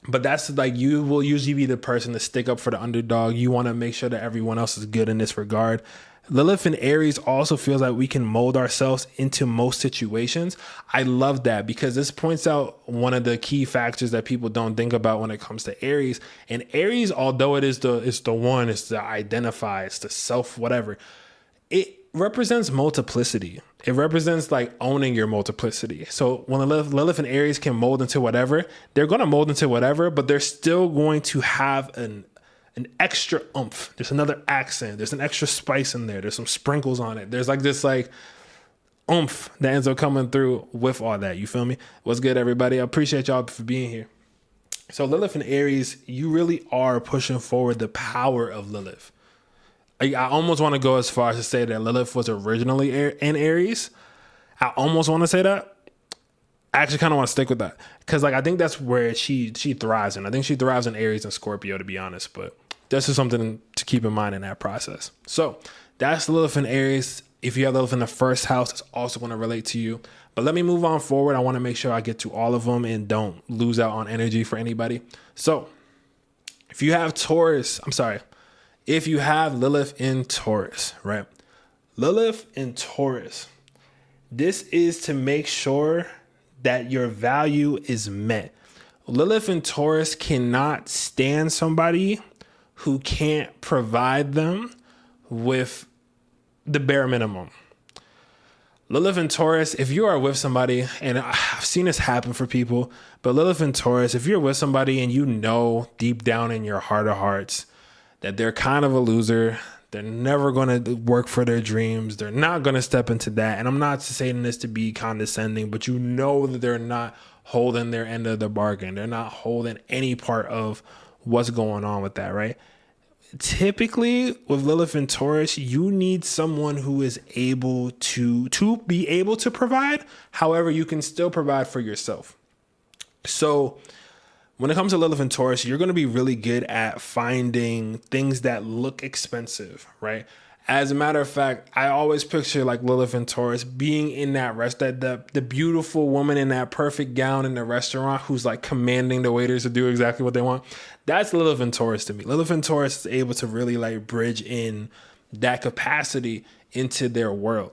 S1: But that's like, you will usually be the person to stick up for the underdog. You want to make sure that everyone else is good in this regard. Lilith in Aries also feels like we can mold ourselves into most situations. I love that, because this points out one of the key factors that people don't think about when it comes to Aries. And Aries, although it's the identify, it's the self, whatever, it represents multiplicity. It represents like owning your multiplicity. So when Lilith and Aries can mold into whatever, they're going to mold into whatever, but they're still going to have an extra oomph. There's another accent. There's an extra spice in there. There's some sprinkles on it. There's like this like oomph that ends up coming through with all that. You feel me? What's good, everybody? I appreciate y'all for being here. So Lilith and Aries, you really are pushing forward the power of Lilith. I almost want to go as far as to say that Lilith was originally in Aries. I almost want to say that. I actually kind of want to stick with that, because like I think that's where she thrives in. I think she thrives in Aries and Scorpio, to be honest. But that's just something to keep in mind in that process. So that's Lilith in Aries. If you have Lilith in the first house, it's also going to relate to you. But let me move on forward. I want to make sure I get to all of them and don't lose out on energy for anybody. So if you have if you have Lilith in Taurus, right? Lilith in Taurus, this is to make sure that your value is met. Lilith in Taurus cannot stand somebody who can't provide them with the bare minimum. Lilith in Taurus, if you are with somebody, and I've seen this happen for people, but Lilith in Taurus, if you're with somebody and you know deep down in your heart of hearts that they're kind of a loser, they're never going to work for their dreams, they're not going to step into that. And I'm not saying this to be condescending, but you know that they're not holding their end of the bargain. They're not holding any part of what's going on with that, right? Typically with Lilith and Taurus, you need someone who is able to be able to provide. However, you can still provide for yourself. So when it comes to Lilith and Taurus, you're going to be really good at finding things that look expensive, right? As a matter of fact, I always picture like Lilith and Taurus being in that the beautiful woman in that perfect gown in the restaurant who's like commanding the waiters to do exactly what they want. That's Lilith and Taurus to me. Lilith and Taurus is able to really like bridge in that capacity into their world.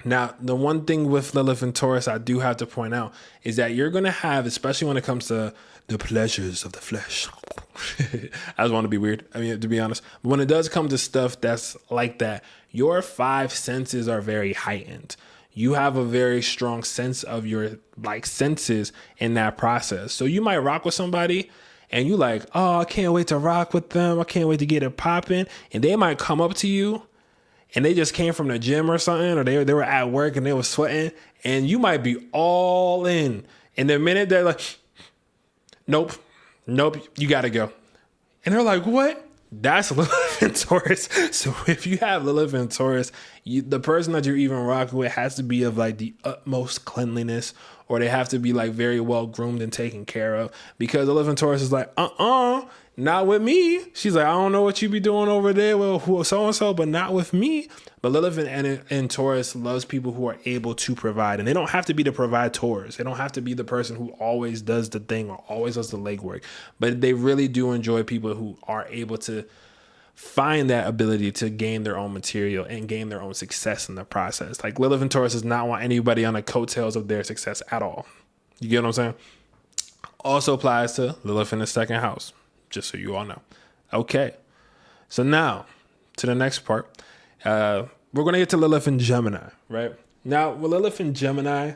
S1: Now, the one thing with Lilith and Taurus I do have to point out is that you're going to have, especially when it comes to the pleasures of the flesh. I just want to be weird. I mean, to be honest, but when it does come to stuff that's like that, your five senses are very heightened. You have a very strong sense of your like senses in that process. So you might rock with somebody and you like, oh, I can't wait to rock with them. I can't wait to get it popping. And they might come up to you and they just came from the gym or something, or they were at work and they were sweating, and you might be all in. And the minute they're like, nope, you got to go. And they're like, what? That's Lilith and Taurus. So if you have Lilith and Taurus, the person that you're even rocking with has to be of like the utmost cleanliness, or they have to be like very well groomed and taken care of, because Lilith and Taurus is like, not with me. She's like, I don't know what you be doing over there with so-and-so, but not with me. But Lilith and Taurus loves people who are able to provide. And they don't have to be the providers. They don't have to be the person who always does the thing or always does the legwork. But they really do enjoy people who are able to find that ability to gain their own material and gain their own success in the process. Like Lilith and Taurus does not want anybody on the coattails of their success at all. You get what I'm saying? Also applies to Lilith in the second house, just so you all know. Okay. So now to the next part. We're going to get to Lilith in Gemini, right? Now, with Lilith in Gemini,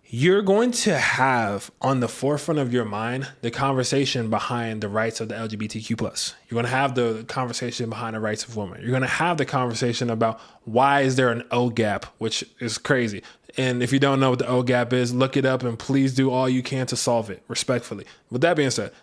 S1: you're going to have on the forefront of your mind the conversation behind the rights of the LGBTQ+. You're going to have the conversation behind the rights of women. You're going to have the conversation about why is there an O gap, which is crazy. And if you don't know what the O gap is, look it up and please do all you can to solve it, respectfully. With that being said,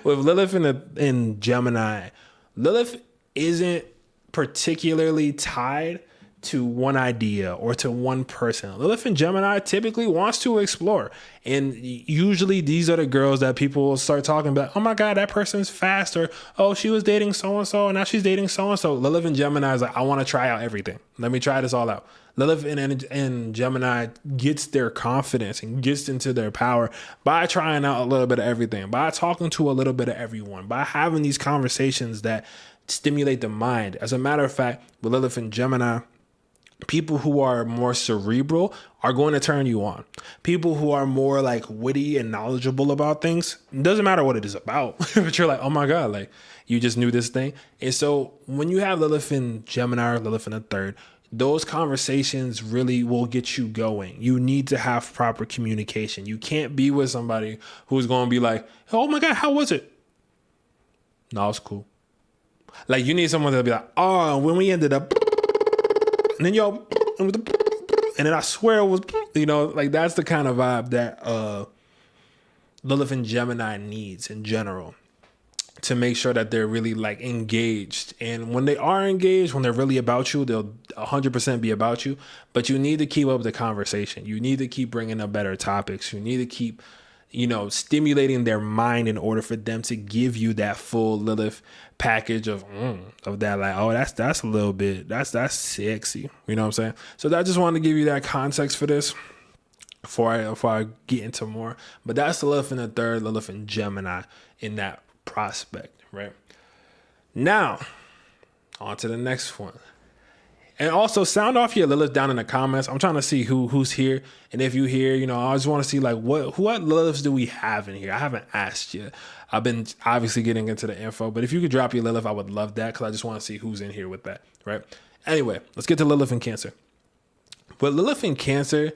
S1: with Lilith in Gemini, Lilith isn't particularly tied to one idea or to one person. Lilith in Gemini typically wants to explore. And usually these are the girls that people will start talking about. Oh my God, that person's fast. Or, oh, she was dating so-and-so and now she's dating so-and-so. Lilith in Gemini is like, I want to try out everything. Let me try this all out. Lilith in Gemini gets their confidence and gets into their power by trying out a little bit of everything, by talking to a little bit of everyone, by having these conversations that stimulate the mind. As a matter of fact, with Lilith in Gemini, people who are more cerebral are going to turn you on. People who are more like witty and knowledgeable about things, it doesn't matter what it is about, but you're like, oh my God, like you just knew this thing. And so when you have Lilith in Gemini or Lilith in the third, those conversations really will get you going. You need to have proper communication. You can't be with somebody who's going to be like, oh my God, how was it? No, it's cool. Like you need someone that'll be like, oh, when we ended up, and then and then I swear it was, like that's the kind of vibe that Lilith in Gemini needs in general to make sure that they're really like engaged. And when they are engaged, when they're really about you, they'll 100% be about you. But you need to keep up the conversation. You need to keep bringing up better topics. You need to keep, stimulating their mind in order for them to give you that full Lilith package of that. Like, oh, that's a little bit, that's sexy. You know what I'm saying? So I just wanted to give you that context for this before I get into more. But that's the Lilith in the third, Lilith in Gemini in that prospect, right? Now, on to the next one. And also sound off your Lilith down in the comments. I'm trying to see who's here. And if you here, I just want to see like what Liliths do we have in here? I haven't asked yet. I've been obviously getting into the info, but if you could drop your Lilith, I would love that because I just want to see who's in here with that, right? Anyway, let's get to Lilith in Cancer. But Lilith in Cancer,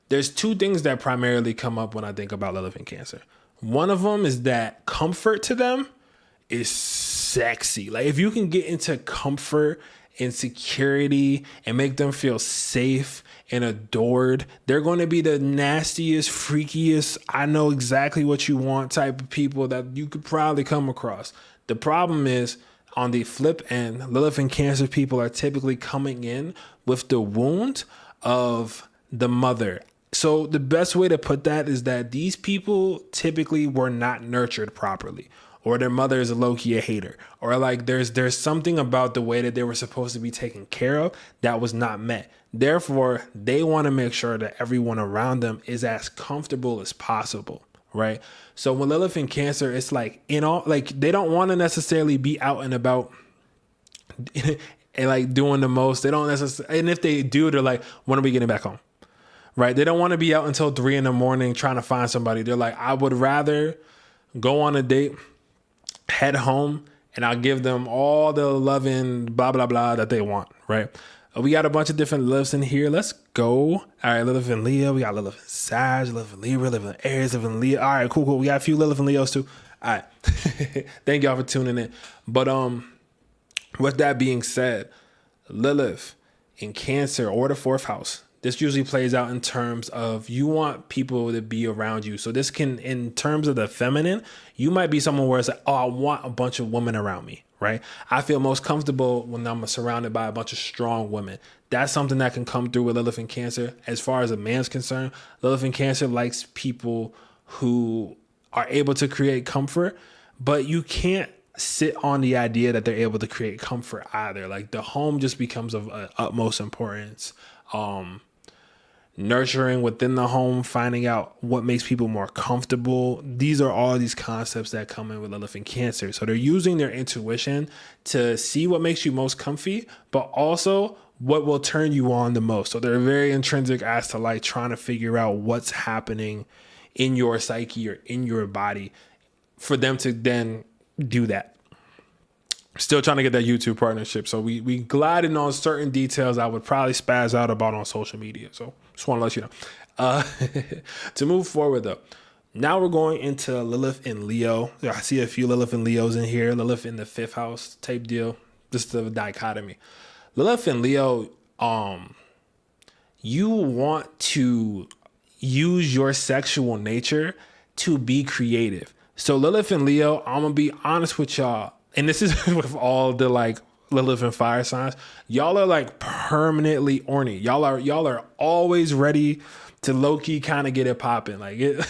S1: there's two things that primarily come up when I think about Lilith in Cancer. One of them is that comfort to them is sexy. Like if you can get into comfort and security and make them feel safe and adored, they're going to be the nastiest, freakiest, I know exactly what you want type of people that you could probably come across. The problem is on the flip end, Lilith and Cancer people are typically coming in with the wound of the mother. So the best way to put that is that these people typically were not nurtured properly, or their mother is a low-key a hater, or like there's something about the way that they were supposed to be taken care of that was not met. Therefore, they want to make sure that everyone around them is as comfortable as possible, right? So when Lilith in Cancer, it's like they don't want to necessarily be out and about and like doing the most. They don't necessarily, and if they do, they're like, when are we getting back home? Right? They don't want to be out until 3 a.m. trying to find somebody. They're like, I would rather go on a date, head home, and I'll give them all the loving blah, blah, blah that they want, right? We got a bunch of different Liliths in here. Let's go. All right, Lilith in Leo. We got Lilith in Sag, Lilith in Libra, Lilith in Aries, Lilith in Leo. All right, cool. We got a few Lilith and Leos too. All right. Thank y'all for tuning in. But with that being said, Lilith in Cancer or the fourth house, this usually plays out in terms of you want people to be around you. So this can, in terms of the feminine, you might be someone where it's like, oh, I want a bunch of women around me, right? I feel most comfortable when I'm surrounded by a bunch of strong women. That's something that can come through with Lilith in Cancer. As far as a man's concerned, Lilith in Cancer likes people who are able to create comfort, but you can't sit on the idea that they're able to create comfort either. Like the home just becomes of utmost importance. Nurturing within the home, finding out what makes people more comfortable. These are all these concepts that come in with Lilith in Cancer. So they're using their intuition to see what makes you most comfy, but also what will turn you on the most. So they're very intrinsic as to like trying to figure out what's happening in your psyche or in your body for them to then do that. Still trying to get that YouTube partnership. So we gliding on certain details I would probably spaz out about on social media. So just want to let you know. To move forward though, now we're going into Lilith in Leo. I see a few Lilith and Leos in here. Lilith in the fifth house type deal. Just the dichotomy. Lilith in Leo, you want to use your sexual nature to be creative. So Lilith in Leo, I'm going to be honest with y'all. And this is with all the like Lilith and fire signs, y'all are like permanently orny. Y'all are always ready to low-key kind of get it popping. Like it,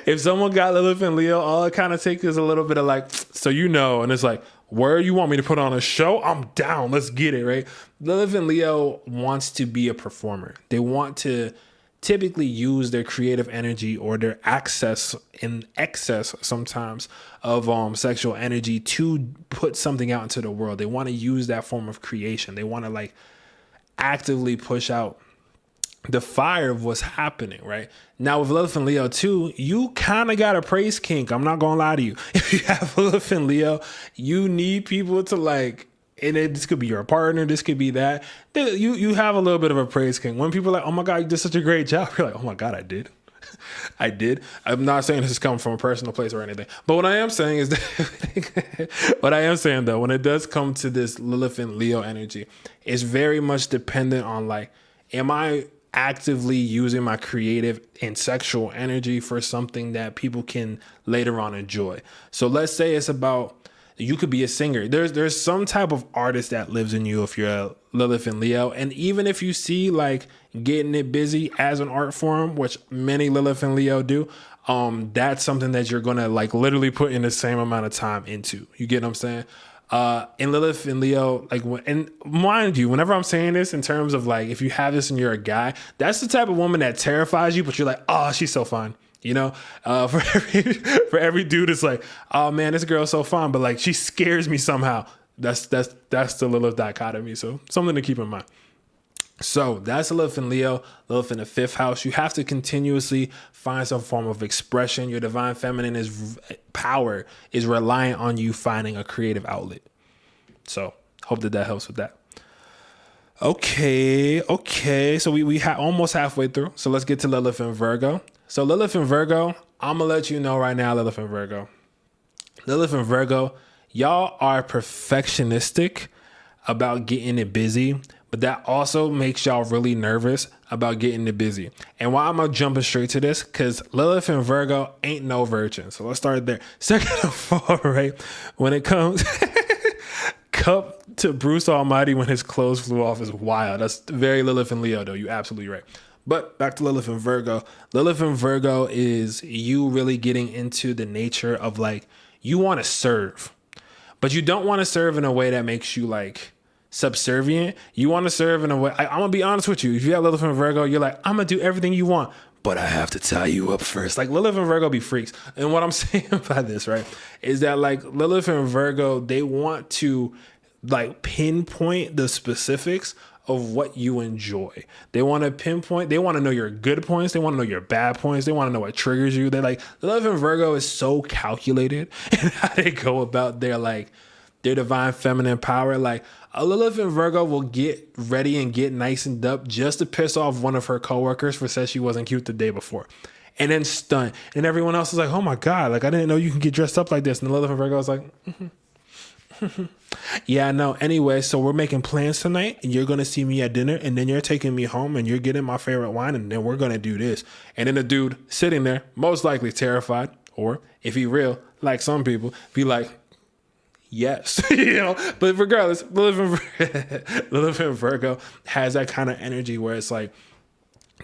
S1: if someone got Lilith and Leo, all it kind of takes is a little bit of like, so and it's like, where you want me to put on a show? I'm down. Let's get it, right? Lilith and Leo wants to be a performer. They want to typically use their creative energy or their excess sometimes of sexual energy to put something out into the world. They want to use that form of creation. They want to like actively push out the fire of what's happening, right? Now with Lilith and Leo too, you kind of got a praise kink. I'm not gonna lie to you. If you have Lilith and Leo, you need people to like, and this could be your partner, this could be that. You have a little bit of a praise kink. When people are like, oh my God, you did such a great job. You're like, oh my God, I did. I did. I'm not saying this is coming from a personal place or anything. But what I am saying is that what I am saying though, when it does come to this Lilith and Leo energy, it's very much dependent on like, am I actively using my creative and sexual energy for something that people can later on enjoy? So let's say it's about, you could be a singer. There's some type of artist that lives in you if you're a Lilith and Leo. And even if you see like getting it busy as an art form, which many Lilith and Leo do, that's something that you're going to like literally put in the same amount of time into. You get what I'm saying? In Lilith and Leo, like, and mind you, whenever I'm saying this in terms of like, if you have this and you're a guy, that's the type of woman that terrifies you, but you're like, oh, she's so fine. For every dude, it's like, oh man, this girl's so fine, but like, she scares me somehow. That's the Lilith dichotomy. So something to keep in mind. So that's Lilith and Leo, Lilith in the 5th house. You have to continuously find some form of expression. Your divine feminine power is reliant on you finding a creative outlet. So hope that helps with that. Okay. So we almost halfway through. So let's get to Lilith and Virgo. So Lilith and Virgo, I'm going to let you know right now, Lilith and Virgo, y'all are perfectionistic about getting it busy, but that also makes y'all really nervous about getting it busy. And why am I jumping straight to this? Because Lilith and Virgo ain't no virgin. So let's start there. Second of all, right, when it comes cup to Bruce Almighty when his clothes flew off is wild. That's very Lilith and Leo, though. You're absolutely right. But back to Lilith and Virgo. Lilith and Virgo is you really getting into the nature of like, you want to serve, but you don't want to serve in a way that makes you like subservient. You want to serve in a way, I'm going to be honest with you. If you have Lilith and Virgo, you're like, I'm going to do everything you want, but I have to tie you up first. Like Lilith and Virgo be freaks. And what I'm saying by this, right, is that like Lilith and Virgo, they want to like pinpoint the specifics of what you enjoy. They want to pinpoint, they want to know your good points. They want to know your bad points. They want to know what triggers you. They're like, Lilith and Virgo is so calculated in how they go about their divine feminine power. Like a Lilith and Virgo will get ready and get nice and up just to piss off one of her coworkers for said she wasn't cute the day before. And then stunt. And everyone else is like, oh my God, like I didn't know you can get dressed up like this. And the Lilith and Virgo is like, yeah, I know. Anyway, so we're making plans tonight and you're going to see me at dinner and then you're taking me home and you're getting my favorite wine and then we're going to do this. And then the dude sitting there, most likely terrified, or if he real, like some people, be like, yes, but regardless, Lilith and Virgo has that kind of energy where it's like,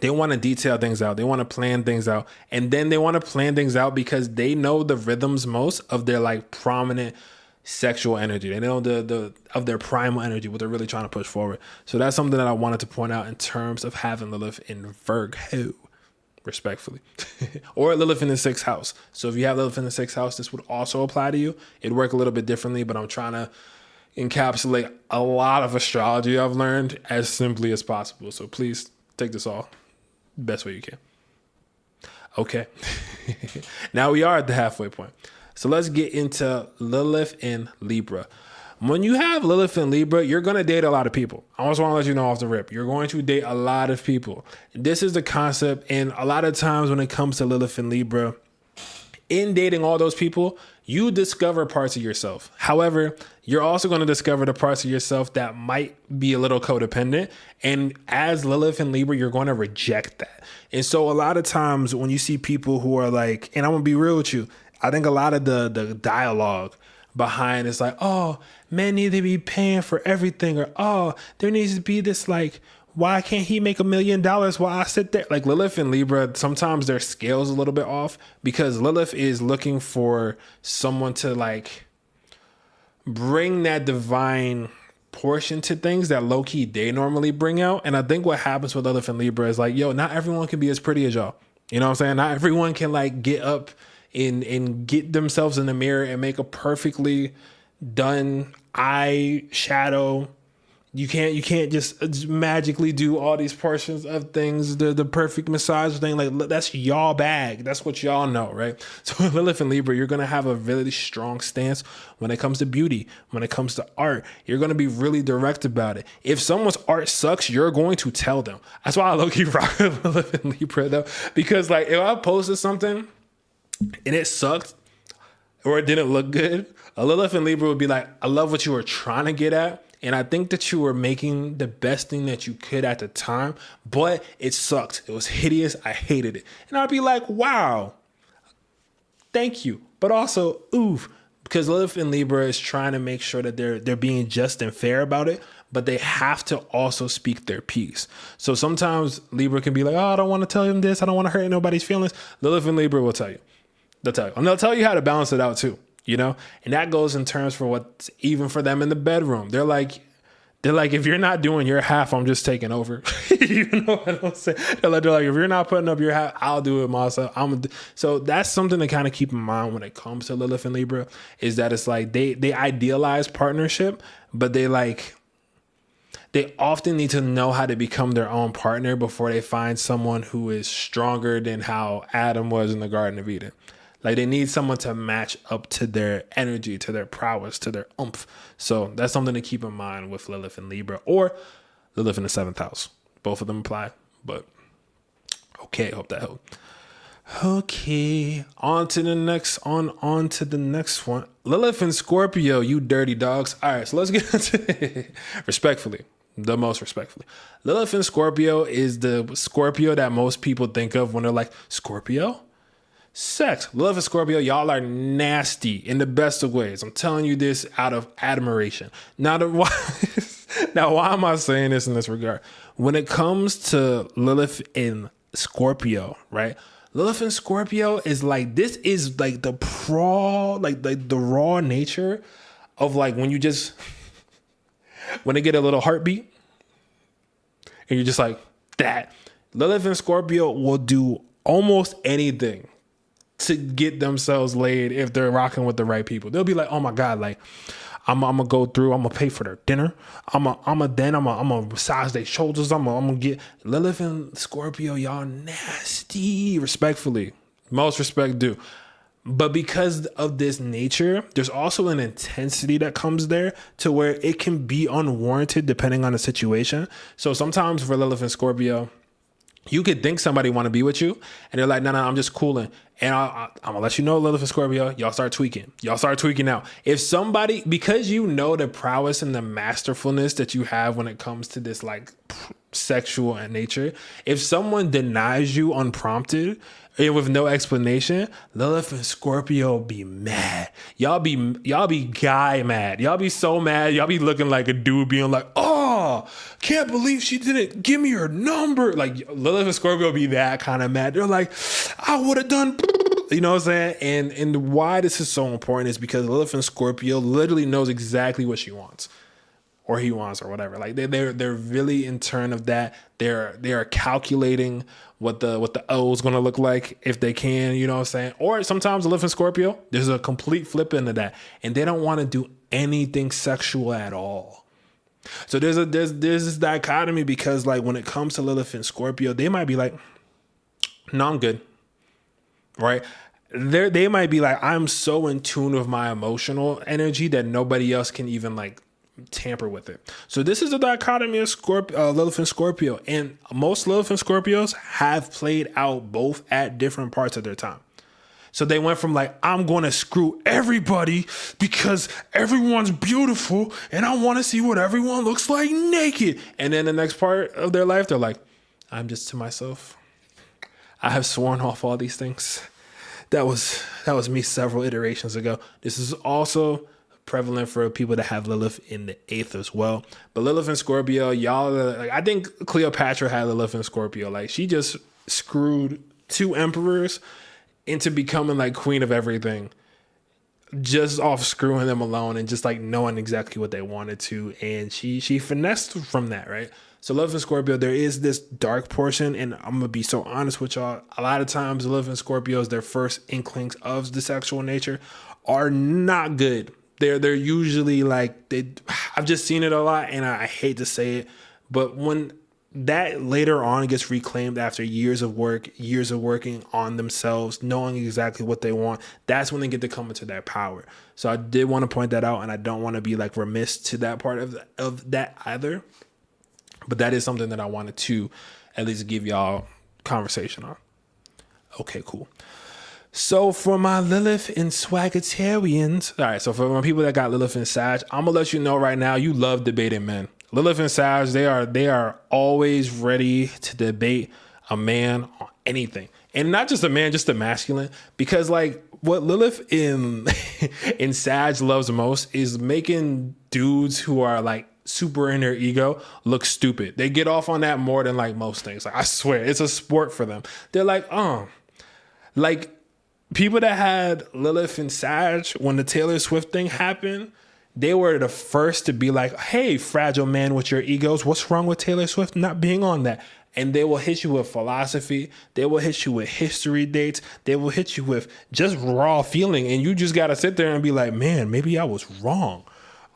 S1: they want to detail things out. They want to plan things out. And then they want to plan things out because they know the rhythms most of their like prominent sexual energy. They know of their primal energy, what they're really trying to push forward. So that's something that I wanted to point out in terms of having Lilith in Virgo, respectfully, or Lilith in the 6th house. So if you have Lilith in the 6th house, this would also apply to you. It'd work a little bit differently, but I'm trying to encapsulate a lot of astrology I've learned as simply as possible. So please take this all the best way you can. Okay. Now we are at the halfway point. So let's get into Lilith in Libra. When you have Lilith in Libra, you're going to date a lot of people. I just want to let you know off the rip. You're going to date a lot of people. This is the concept. And a lot of times when it comes to Lilith in Libra, in dating all those people, you discover parts of yourself. However, you're also going to discover the parts of yourself that might be a little codependent. And as Lilith in Libra, you're going to reject that. And so a lot of times when you see people who are like, and I'm going to be real with you, I think a lot of the dialogue behind is like, oh, men need to be paying for everything, or oh, there needs to be this like, why can't he make $1 million while I sit there? Like Lilith and Libra, sometimes their scale's a little bit off because Lilith is looking for someone to like bring that divine portion to things that low-key they normally bring out. And I think what happens with Lilith and Libra is like, yo, not everyone can be as pretty as y'all. You know what I'm saying? Not everyone can like get up and get themselves in the mirror and make a perfectly done eye shadow. You can't just magically do all these portions of things, the perfect massage thing. Like that's y'all bag. That's what y'all know, right? So Lilith and Libra, you're gonna have a really strong stance when it comes to beauty, when it comes to art. You're gonna be really direct about it. If someone's art sucks, you're going to tell them. That's why I low-key rock with Lilith and Libra though, because like if I posted something and it sucked or it didn't look good, a Lilith and Libra would be like, I love what you were trying to get at. And I think that you were making the best thing that you could at the time, but it sucked. It was hideous. I hated it. And I'd be like, wow, thank you. But also, oof, because Lilith and Libra is trying to make sure that they're being just and fair about it, but they have to also speak their piece. So sometimes Libra can be like, oh, I don't want to tell him this. I don't want to hurt nobody's feelings. Lilith and Libra will tell you. They'll tell you. And they'll tell you how to balance it out too. You know, and that goes in terms for what's even for them in the bedroom. They're like, if you're not doing your half, I'm just taking over. You know what I'm saying? They're like, if you're not putting up your half, I'll do it myself. So that's something to kind of keep in mind when it comes to Lilith and Libra, is that it's like they idealize partnership, but they often need to know how to become their own partner before they find someone who is stronger than how Adam was in the Garden of Eden. Like they need someone to match up to their energy, to their prowess, to their oomph. So that's something to keep in mind with Lilith and Libra, or Lilith in the 7th house. Both of them apply, but okay, hope that helped. Okay, on to the next one. Lilith and Scorpio, you dirty dogs. All right, so let's get into it. Respectfully. The most respectfully. Lilith and Scorpio is the Scorpio that most people think of when they're like, Scorpio? Sex. Lilith and Scorpio, y'all are nasty in the best of ways. I'm telling you this out of admiration. Now, why am I saying this in this regard? When it comes to Lilith and Scorpio, right? Lilith and Scorpio is like, this is like the raw nature of like when they get a little heartbeat and you're just like that. Lilith and Scorpio will do almost anything to get themselves laid if they're rocking with the right people. They'll be like, oh my God, like I'm gonna go through, I'm gonna pay for their dinner. I'm gonna massage their shoulders. I'm gonna get Lilith and Scorpio, y'all nasty, respectfully. Most respect due. But because of this nature, there's also an intensity that comes there to where it can be unwarranted depending on the situation. So sometimes for Lilith and Scorpio, you could think somebody want to be with you and they're like, no, I'm just cooling. And I'm going to let you know, Lilith and Scorpio, y'all start tweaking. Y'all start tweaking out. If somebody, because you know the prowess and the masterfulness that you have when it comes to this like sexual nature, if someone denies you unprompted and with no explanation, Lilith and Scorpio be mad. Y'all be guy mad. Y'all be so mad. Y'all be looking like a dude being like, oh, can't believe she didn't give me her number. Like Lilith and Scorpio be that kind of mad. They're like, I would have done, you know what I'm saying? And why this is so important is because Lilith and Scorpio literally knows exactly what she wants. Or he wants, or whatever. Like they're really in turn of that. They are calculating what the O is gonna look like if they can, you know what I'm saying? Or sometimes Lilith and Scorpio, there's a complete flip into that, and they don't want to do anything sexual at all. So there's this dichotomy because like when it comes to Lilith and Scorpio, they might be like, no, I'm good, right? They might be like, I'm so in tune with my emotional energy that nobody else can even like tamper with it. So this is a dichotomy of Lilith and Scorpio, and most Lilith and Scorpios have played out both at different parts of their time. So they went from like, I'm going to screw everybody because everyone's beautiful and I want to see what everyone looks like naked. And then the next part of their life, they're like, I'm just to myself. I have sworn off all these things. That was me several iterations ago. This is also prevalent for people that have Lilith in the 8th as well. But Lilith and Scorpio, y'all are, like, I think Cleopatra had Lilith and Scorpio. Like, she just screwed 2 emperors into becoming like queen of everything, just off screwing them alone and just like knowing exactly what they wanted to. And she finessed from that, right? So Lilith and Scorpio, there is this dark portion, and I'm gonna be so honest with y'all. A lot of times Lilith and Scorpios, their first inklings of the sexual nature are not good. They're usually like, I've just seen it a lot, and I hate to say it, but when that later on gets reclaimed after years of work, years of working on themselves, knowing exactly what they want, that's when they get to come into their power. So I did want to point that out, and I don't want to be like remiss to that part of that either. But that is something that I wanted to at least give y'all conversation on. Okay, cool. So for my Lilith and Sagittarians, all right, so for my people that got Lilith and Sag, I'm gonna let you know right now, you love debating men. Lilith and Sag, they are always ready to debate a man on anything. And not just a man, just a masculine. Because like what Lilith in Sag loves most is making dudes who are like super in their ego look stupid. They get off on that more than like most things. Like I swear, it's a sport for them. They're like, like people that had Lilith and Sag when the Taylor Swift thing happened, they were the first to be like, hey, fragile man with your egos, what's wrong with Taylor Swift not being on that? And they will hit you with philosophy. They will hit you with history dates. They will hit you with just raw feeling. And you just got to sit there and be like, man, maybe I was wrong.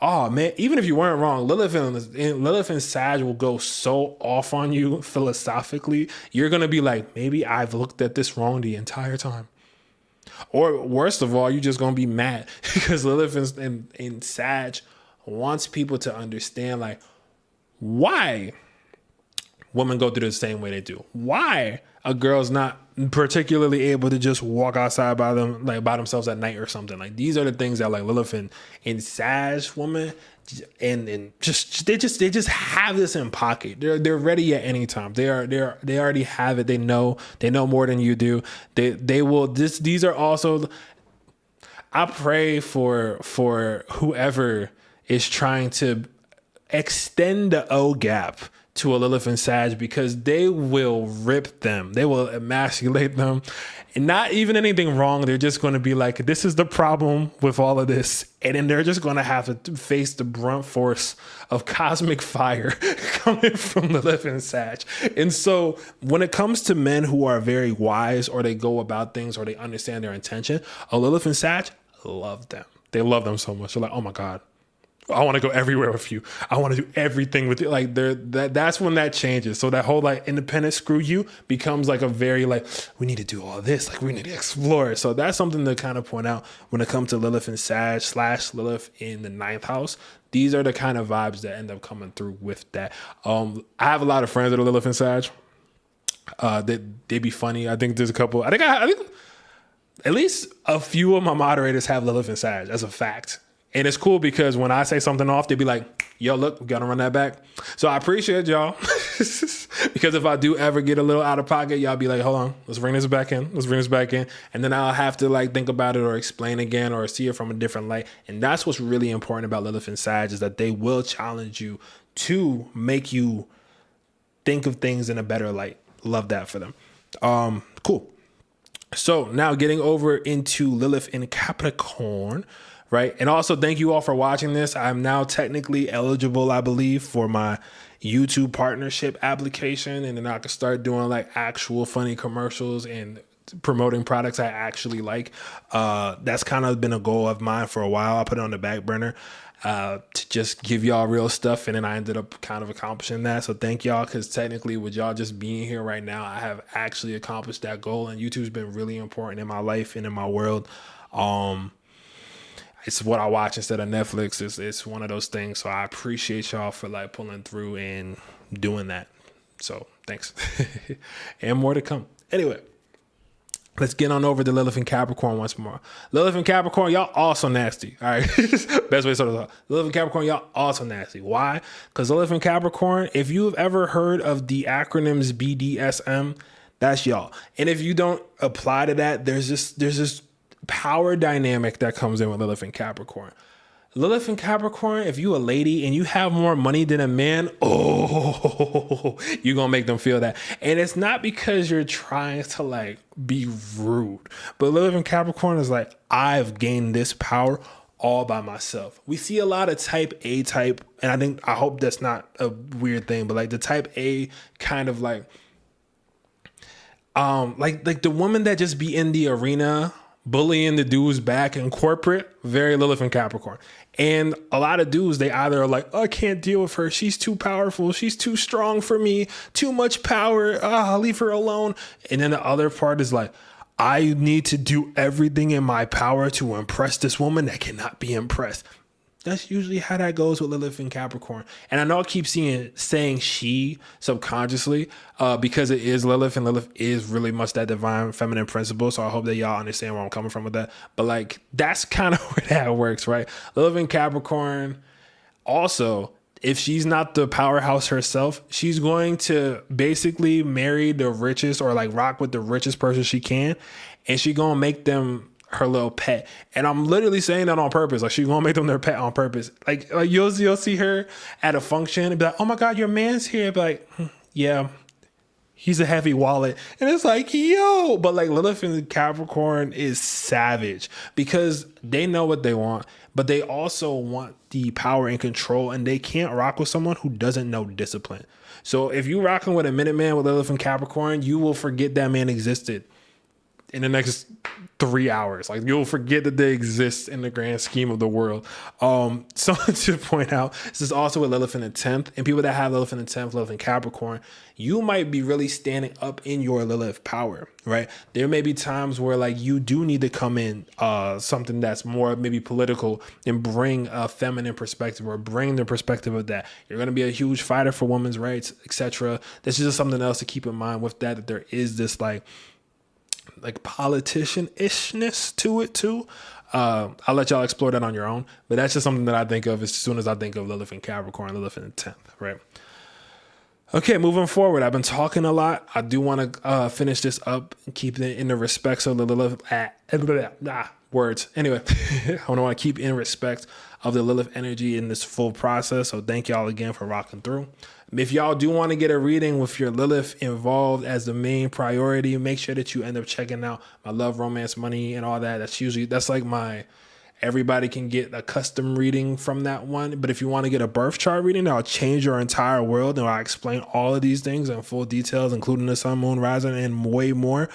S1: Oh, man, even if you weren't wrong, Lilith and Sag will go so off on you philosophically. You're going to be like, maybe I've looked at this wrong the entire time. Or worst of all, you're just going to be mad because Lilith and Sag wants people to understand like why women go through the same way they do. Why a girl's not particularly able to just walk outside by themselves at night or something. Like these are the things that like Lilith and Sag women and they just have this in pocket. They're ready at any time. They already have it. They know more than you do. They will these are also, I pray for whoever is trying to extend the O gap to a Lilith and Sag, because they will rip them. They will emasculate them. And not even anything wrong. They're just going to be like, this is the problem with all of this. And then they're just going to have to face the brunt force of cosmic fire coming from Lilith and Sag. And so when it comes to men who are very wise, or they go about things, or they understand their intention, a Lilith and Sag love them. They love them so much. They're like, oh my God, I want to go everywhere with you. I want to do everything with you. Like that's when that changes. So that whole like independent screw you becomes like a very like, we need to do all this. Like we need to explore. So that's something to kind of point out when it comes to Lilith and Sag / Lilith in the 9th house. These are the kind of vibes that end up coming through with that. I have a lot of friends that are Lilith and Sag. They be funny. I think there's a couple. I think at least a few of my moderators have Lilith and Sag as a fact. And it's cool because when I say something off, they be like, yo, look, we got to run that back. So I appreciate y'all because if I do ever get a little out of pocket, y'all be like, hold on, let's bring this back in. And then I'll have to like think about it or explain again or see it from a different light. And that's what's really important about Lilith and Sag, is that they will challenge you to make you think of things in a better light. Love that for them. Cool. So now getting over into Lilith in Capricorn. Right. And also thank you all for watching this. I'm now technically eligible, I believe, for my YouTube partnership application. And then I can start doing like actual funny commercials and promoting products I actually like. That's kind of been a goal of mine for a while. I put it on the back burner to just give y'all real stuff. And then I ended up kind of accomplishing that. So thank y'all, because technically with y'all just being here right now, I have actually accomplished that goal. And YouTube's been really important in my life and in my world. It's what I watch instead of Netflix. It's one of those things. So I appreciate y'all for like pulling through and doing that. So thanks. And more to come. Anyway, let's get on over to Lilith and Capricorn once more. Lilith and Capricorn, y'all also nasty. All right. Best way to start it off. Lilith and Capricorn, y'all also nasty. Why? Because Lilith and Capricorn, if you've ever heard of the acronyms BDSM, that's y'all. And if you don't apply to that, there's this power dynamic that comes in with Lilith and Capricorn. Lilith in Capricorn, if you a lady and you have more money than a man, oh, you're going to make them feel that. And it's not because you're trying to like be rude, but Lilith in Capricorn is like, I've gained this power all by myself. We see a lot of type A type, and I hope that's not a weird thing, but like the type A kind of like the woman that just be in the arena bullying the dudes back in corporate, very Lilith and Capricorn. And a lot of dudes, they either are like, oh, I can't deal with her. She's too powerful. She's too strong for me. Too much power. I'll leave her alone. And then the other part is like, I need to do everything in my power to impress this woman that cannot be impressed. That's usually how that goes with Lilith and Capricorn. And I know I keep saying she subconsciously because it is Lilith, and Lilith is really much that divine feminine principle. So I hope that y'all understand where I'm coming from with that. But like, that's kind of where that works, right? Lilith and Capricorn. Also, if she's not the powerhouse herself, she's going to basically marry the richest or like rock with the richest person she can. And she's going to make them her little pet. And I'm literally saying that on purpose. Like, she's gonna make them their pet on purpose. Like you'll see her at a function and be like, oh my God, your man's here. Be like, yeah, he's a heavy wallet. And it's like, yo, but like Lilith and Capricorn is savage because they know what they want, but they also want the power and control, and they can't rock with someone who doesn't know discipline. So if you rocking with a minute man with Lilith and Capricorn, you will forget that man existed in the next 3 hours. Like, you'll forget that they exist in the grand scheme of the world. Something to point out, this is also with Lilith in the 10th, and people that have Lilith in the 10th, Lilith in Capricorn, you might be really standing up in your Lilith power, right? There may be times where like you do need to come in something that's more maybe political and bring a feminine perspective or bring the perspective of that. You're going to be a huge fighter for women's rights, etc. This is just something else to keep in mind with that there is this like politician-ishness to it too. I'll let y'all explore that on your own, but that's just something that I think of as soon as I think of Lilith in Capricorn, Lilith in the 10th, right? Okay, moving forward, I've been talking a lot. I do want to finish this up and keep it in the respects of the Lilith words. Anyway, I want to keep in respect of the Lilith energy in this full process. So thank y'all again for rocking through. If y'all do want to get a reading with your Lilith involved as the main priority, make sure that you end up checking out my love, romance, money, and all that. That's like my, everybody can get a custom reading from that one. But if you want to get a birth chart reading, I'll change your entire world and I'll explain all of these things in full details, including the sun, moon, rising, and way more.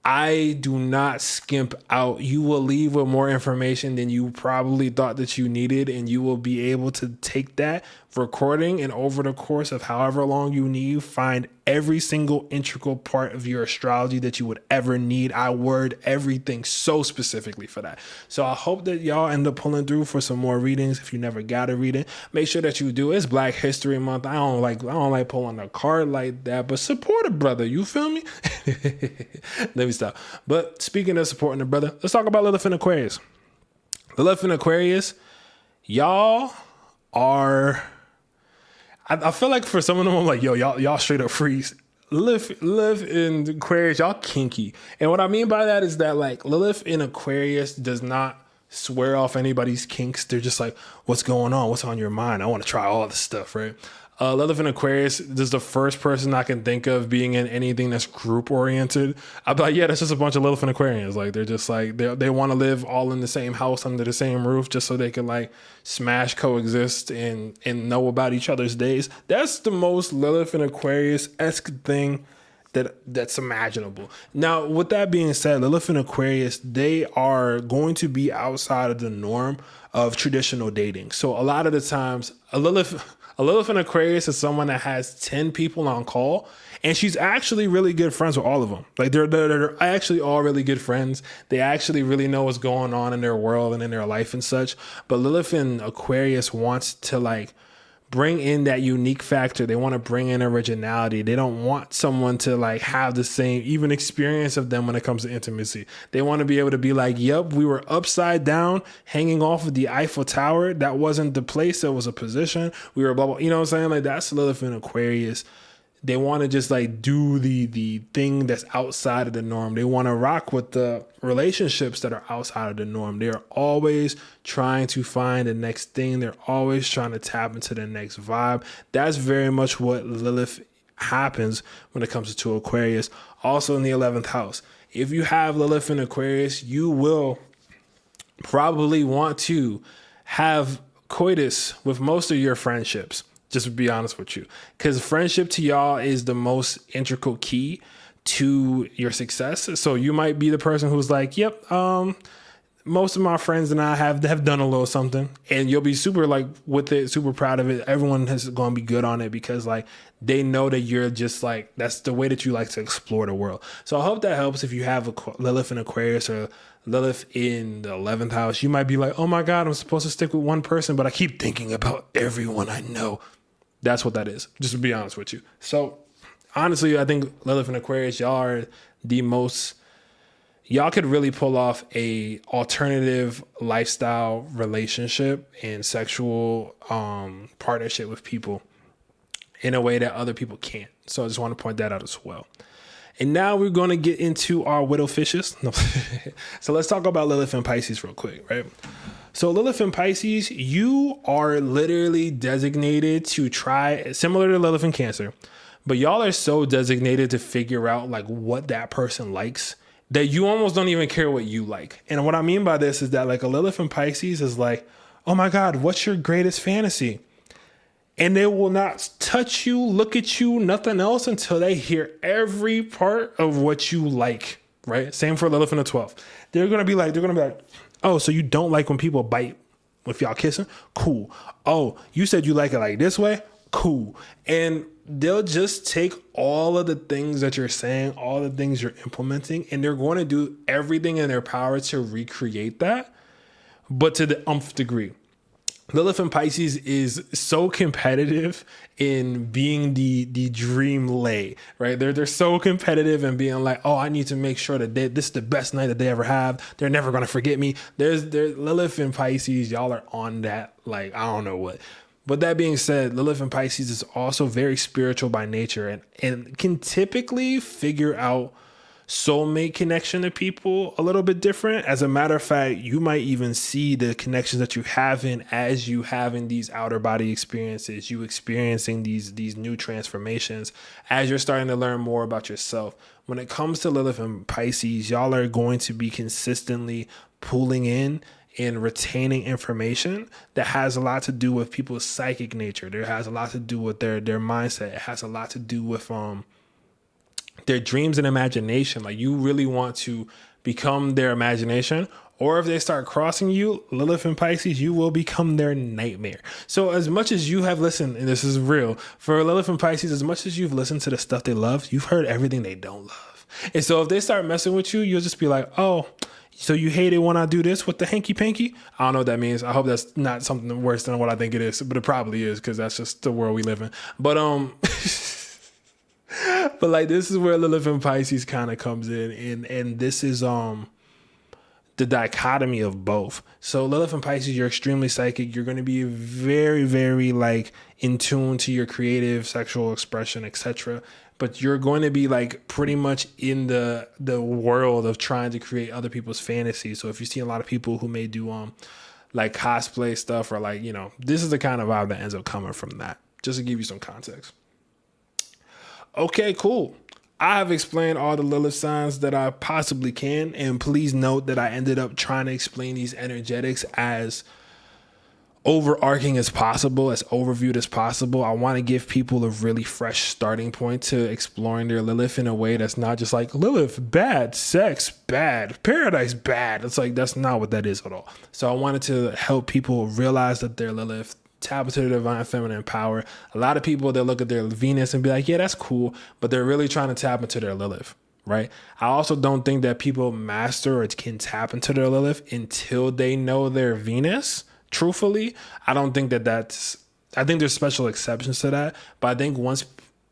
S1: I do not skimp out. You will leave with more information than you probably thought that you needed, and you will be able to take that recording and over the course of however long you need, find every single integral part of your astrology that you would ever need. I word everything so specifically for that. So I hope that y'all end up pulling through for some more readings. If you never got a reading, make sure that you do. It's Black History Month. I don't like pulling a card like that, but support a brother. You feel me? Let me stop. But speaking of supporting a brother, let's talk about Lilith in Aquarius. Lilith in Aquarius, y'all are, I feel like for some of them, I'm like, yo, y'all straight up freaks. Lilith in Aquarius, y'all kinky. And what I mean by that is that like Lilith in Aquarius does not swear off anybody's kinks. They're just like, what's going on? What's on your mind? I want to try all this stuff, right? Lilith in Aquarius is the first person I can think of being in anything that's group oriented. I'd be like, yeah, that's just a bunch of Lilith in Aquarians. Like, they're just like, they want to live all in the same house under the same roof just so they can like smash, coexist, and know about each other's days. That's the most Lilith in Aquarius-esque thing that's imaginable. Now, with that being said, Lilith in Aquarius, they are going to be outside of the norm of traditional dating. So a lot of the times, a Lilith in Aquarius is someone that has 10 people on call, and she's actually really good friends with all of them. Like, they're actually all really good friends. They actually really know what's going on in their world and in their life and such. But Lilith in Aquarius wants to like bring in that unique factor. They want to bring in originality. They don't want someone to like have the same even experience of them when it comes to intimacy. They want to be able to be like, yep, we were upside down hanging off of the Eiffel Tower. That wasn't the place. That was a position. We were blah, blah. You know what I'm saying? Like, that's Lilith in Aquarius. They want to just like do the thing that's outside of the norm. They want to rock with the relationships that are outside of the norm. They're always trying to find the next thing. They're always trying to tap into the next vibe. That's very much what Lilith happens when it comes to Aquarius. Also in the 11th house. If you have Lilith in Aquarius, you will probably want to have coitus with most of your friendships. Just to be honest with you, because friendship to y'all is the most integral key to your success. So you might be the person who's like, yep, most of my friends and I have done a little something, and you'll be super like with it, super proud of it. Everyone is going to be good on it because like they know that you're just like, that's the way that you like to explore the world. So I hope that helps. If you have a Lilith in Aquarius or Lilith in the 11th house, you might be like, oh my God, I'm supposed to stick with one person, but I keep thinking about everyone I know. That's what that is, just to be honest with you. So honestly, I think Lilith and Aquarius, y'all are the most, y'all could really pull off a alternative lifestyle relationship and sexual partnership with people in a way that other people can't. So I just want to point that out as well. And now we're going to get into our widow fishes. No. So let's talk about Lilith and Pisces real quick, right? So Lilith and Pisces, you are literally designated to try, similar to Lilith and Cancer, but y'all are so designated to figure out like what that person likes that you almost don't even care what you like. And what I mean by this is that like a Lilith and Pisces is like, oh my God, what's your greatest fantasy? And they will not touch you, look at you, nothing else until they hear every part of what you like, right? Same for Lilith and the 12th. They're going to be like, oh, so you don't like when people bite if y'all kissing? Cool. Oh, you said you like it like this way? Cool. And they'll just take all of the things that you're saying, all the things you're implementing, and they're going to do everything in their power to recreate that, but to the nth degree. Lilith and Pisces is so competitive in being the dream lay, right? They're so competitive and being like, oh, I need to make sure that this is the best night that they ever have. They're never going to forget me. There's Lilith and Pisces. Y'all are on that. Like, I don't know what. But that being said, Lilith and Pisces is also very spiritual by nature and can typically figure out soulmate connection to people a little bit different. As a matter of fact, you might even see the connections that you have in as you having these outer body experiences, you experiencing these new transformations as you're starting to learn more about yourself. When it comes to Lilith and Pisces, y'all are going to be consistently pulling in and retaining information that has a lot to do with people's psychic nature. There has a lot to do with their mindset. It has a lot to do with their dreams and imagination. Like, you really want to become their imagination, or if they start crossing you, Lilith and Pisces, you will become their nightmare. So as much as you have listened, and this is real, for Lilith and Pisces, as much as you've listened to the stuff they love, you've heard everything they don't love. And so if they start messing with you, you'll just be like, oh, so you hate it when I do this with the hanky panky? I don't know what that means. I hope that's not something worse than what I think it is, but it probably is, because that's just the world we live in. But but like, this is where Lilith and Pisces kind of comes in, and this is the dichotomy of both. So Lilith and Pisces, you're extremely psychic. You're going to be very, very like in tune to your creative sexual expression, etc. But you're going to be like pretty much in the world of trying to create other people's fantasies. So if you see a lot of people who may do like cosplay stuff, or like, you know, this is the kind of vibe that ends up coming from that, just to give you some context. Okay, cool. I have explained all the Lilith signs that I possibly can, and please note that I ended up trying to explain these energetics as overarching as possible, as overviewed as possible. I want to give people a really fresh starting point to exploring their Lilith in a way that's not just like Lilith, bad, sex, bad, paradise, bad. It's like, that's not what that is at all. So I wanted to help people realize that their Lilith, tap into their divine feminine power. A lot of people, they'll look at their Venus and be like, yeah, that's cool, but they're really trying to tap into their Lilith, right? I also don't think that people master or can tap into their Lilith until they know their Venus. Truthfully, I don't think I think there's special exceptions to that, but I think once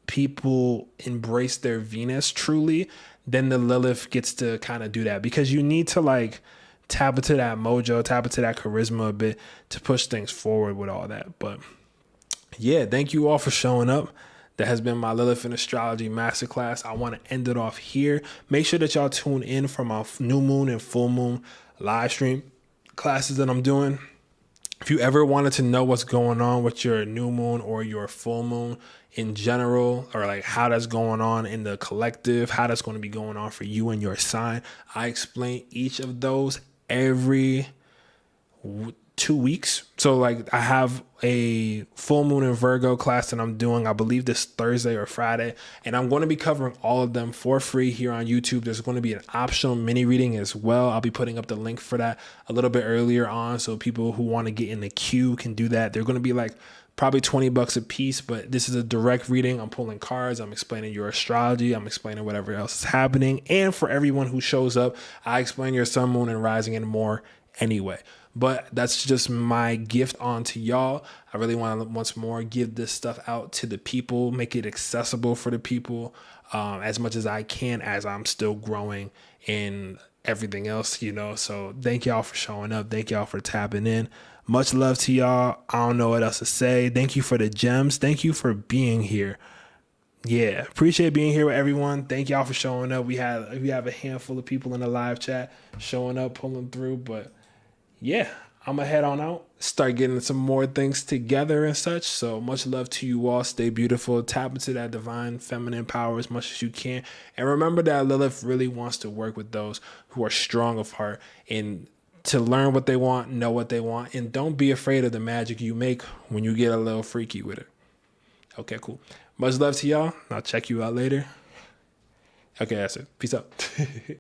S1: people embrace their Venus truly, then the Lilith gets to kind of do that, because you need to like tap into that mojo, tap into that charisma a bit to push things forward with all that. But yeah, thank you all for showing up. That has been my Lilith in Astrology Masterclass. I want to end it off here. Make sure that y'all tune in for my new moon and full moon live stream classes that I'm doing. If you ever wanted to know what's going on with your new moon or your full moon in general, or like how that's going on in the collective, how that's going to be going on for you and your sign, I explain each of those every 2 weeks. So like I have a full moon in Virgo class that I'm doing, I believe this Thursday or Friday, and I'm going to be covering all of them for free here on YouTube. There's going to be an optional mini reading as well. I'll be putting up the link for that a little bit earlier on, so people who want to get in the queue can do that. They're going to be like probably $20 a piece, but this is a direct reading. I'm pulling cards, I'm explaining your astrology, I'm explaining whatever else is happening, and for everyone who shows up, I explain your sun, moon, and rising and more anyway. But that's just my gift on to y'all. I really want to once more give this stuff out to the people, make it accessible for the people as much as I can, as I'm still growing in everything else, you know. So thank y'all for showing up. Thank y'all for tapping in. Much love to y'all. I don't know what else to say. Thank you for the gems. Thank you for being here. Yeah, appreciate being here with everyone. Thank y'all for showing up. We have a handful of people in the live chat showing up, pulling through, but yeah, I'm gonna head on out, start getting some more things together and such. So much love to you all. Stay beautiful. Tap into that divine feminine power as much as you can. And remember that Lilith really wants to work with those who are strong of heart and to learn what they want, know what they want, and don't be afraid of the magic you make when you get a little freaky with it. Okay, cool. Much love to y'all. I'll check you out later. Okay, that's it. Peace out.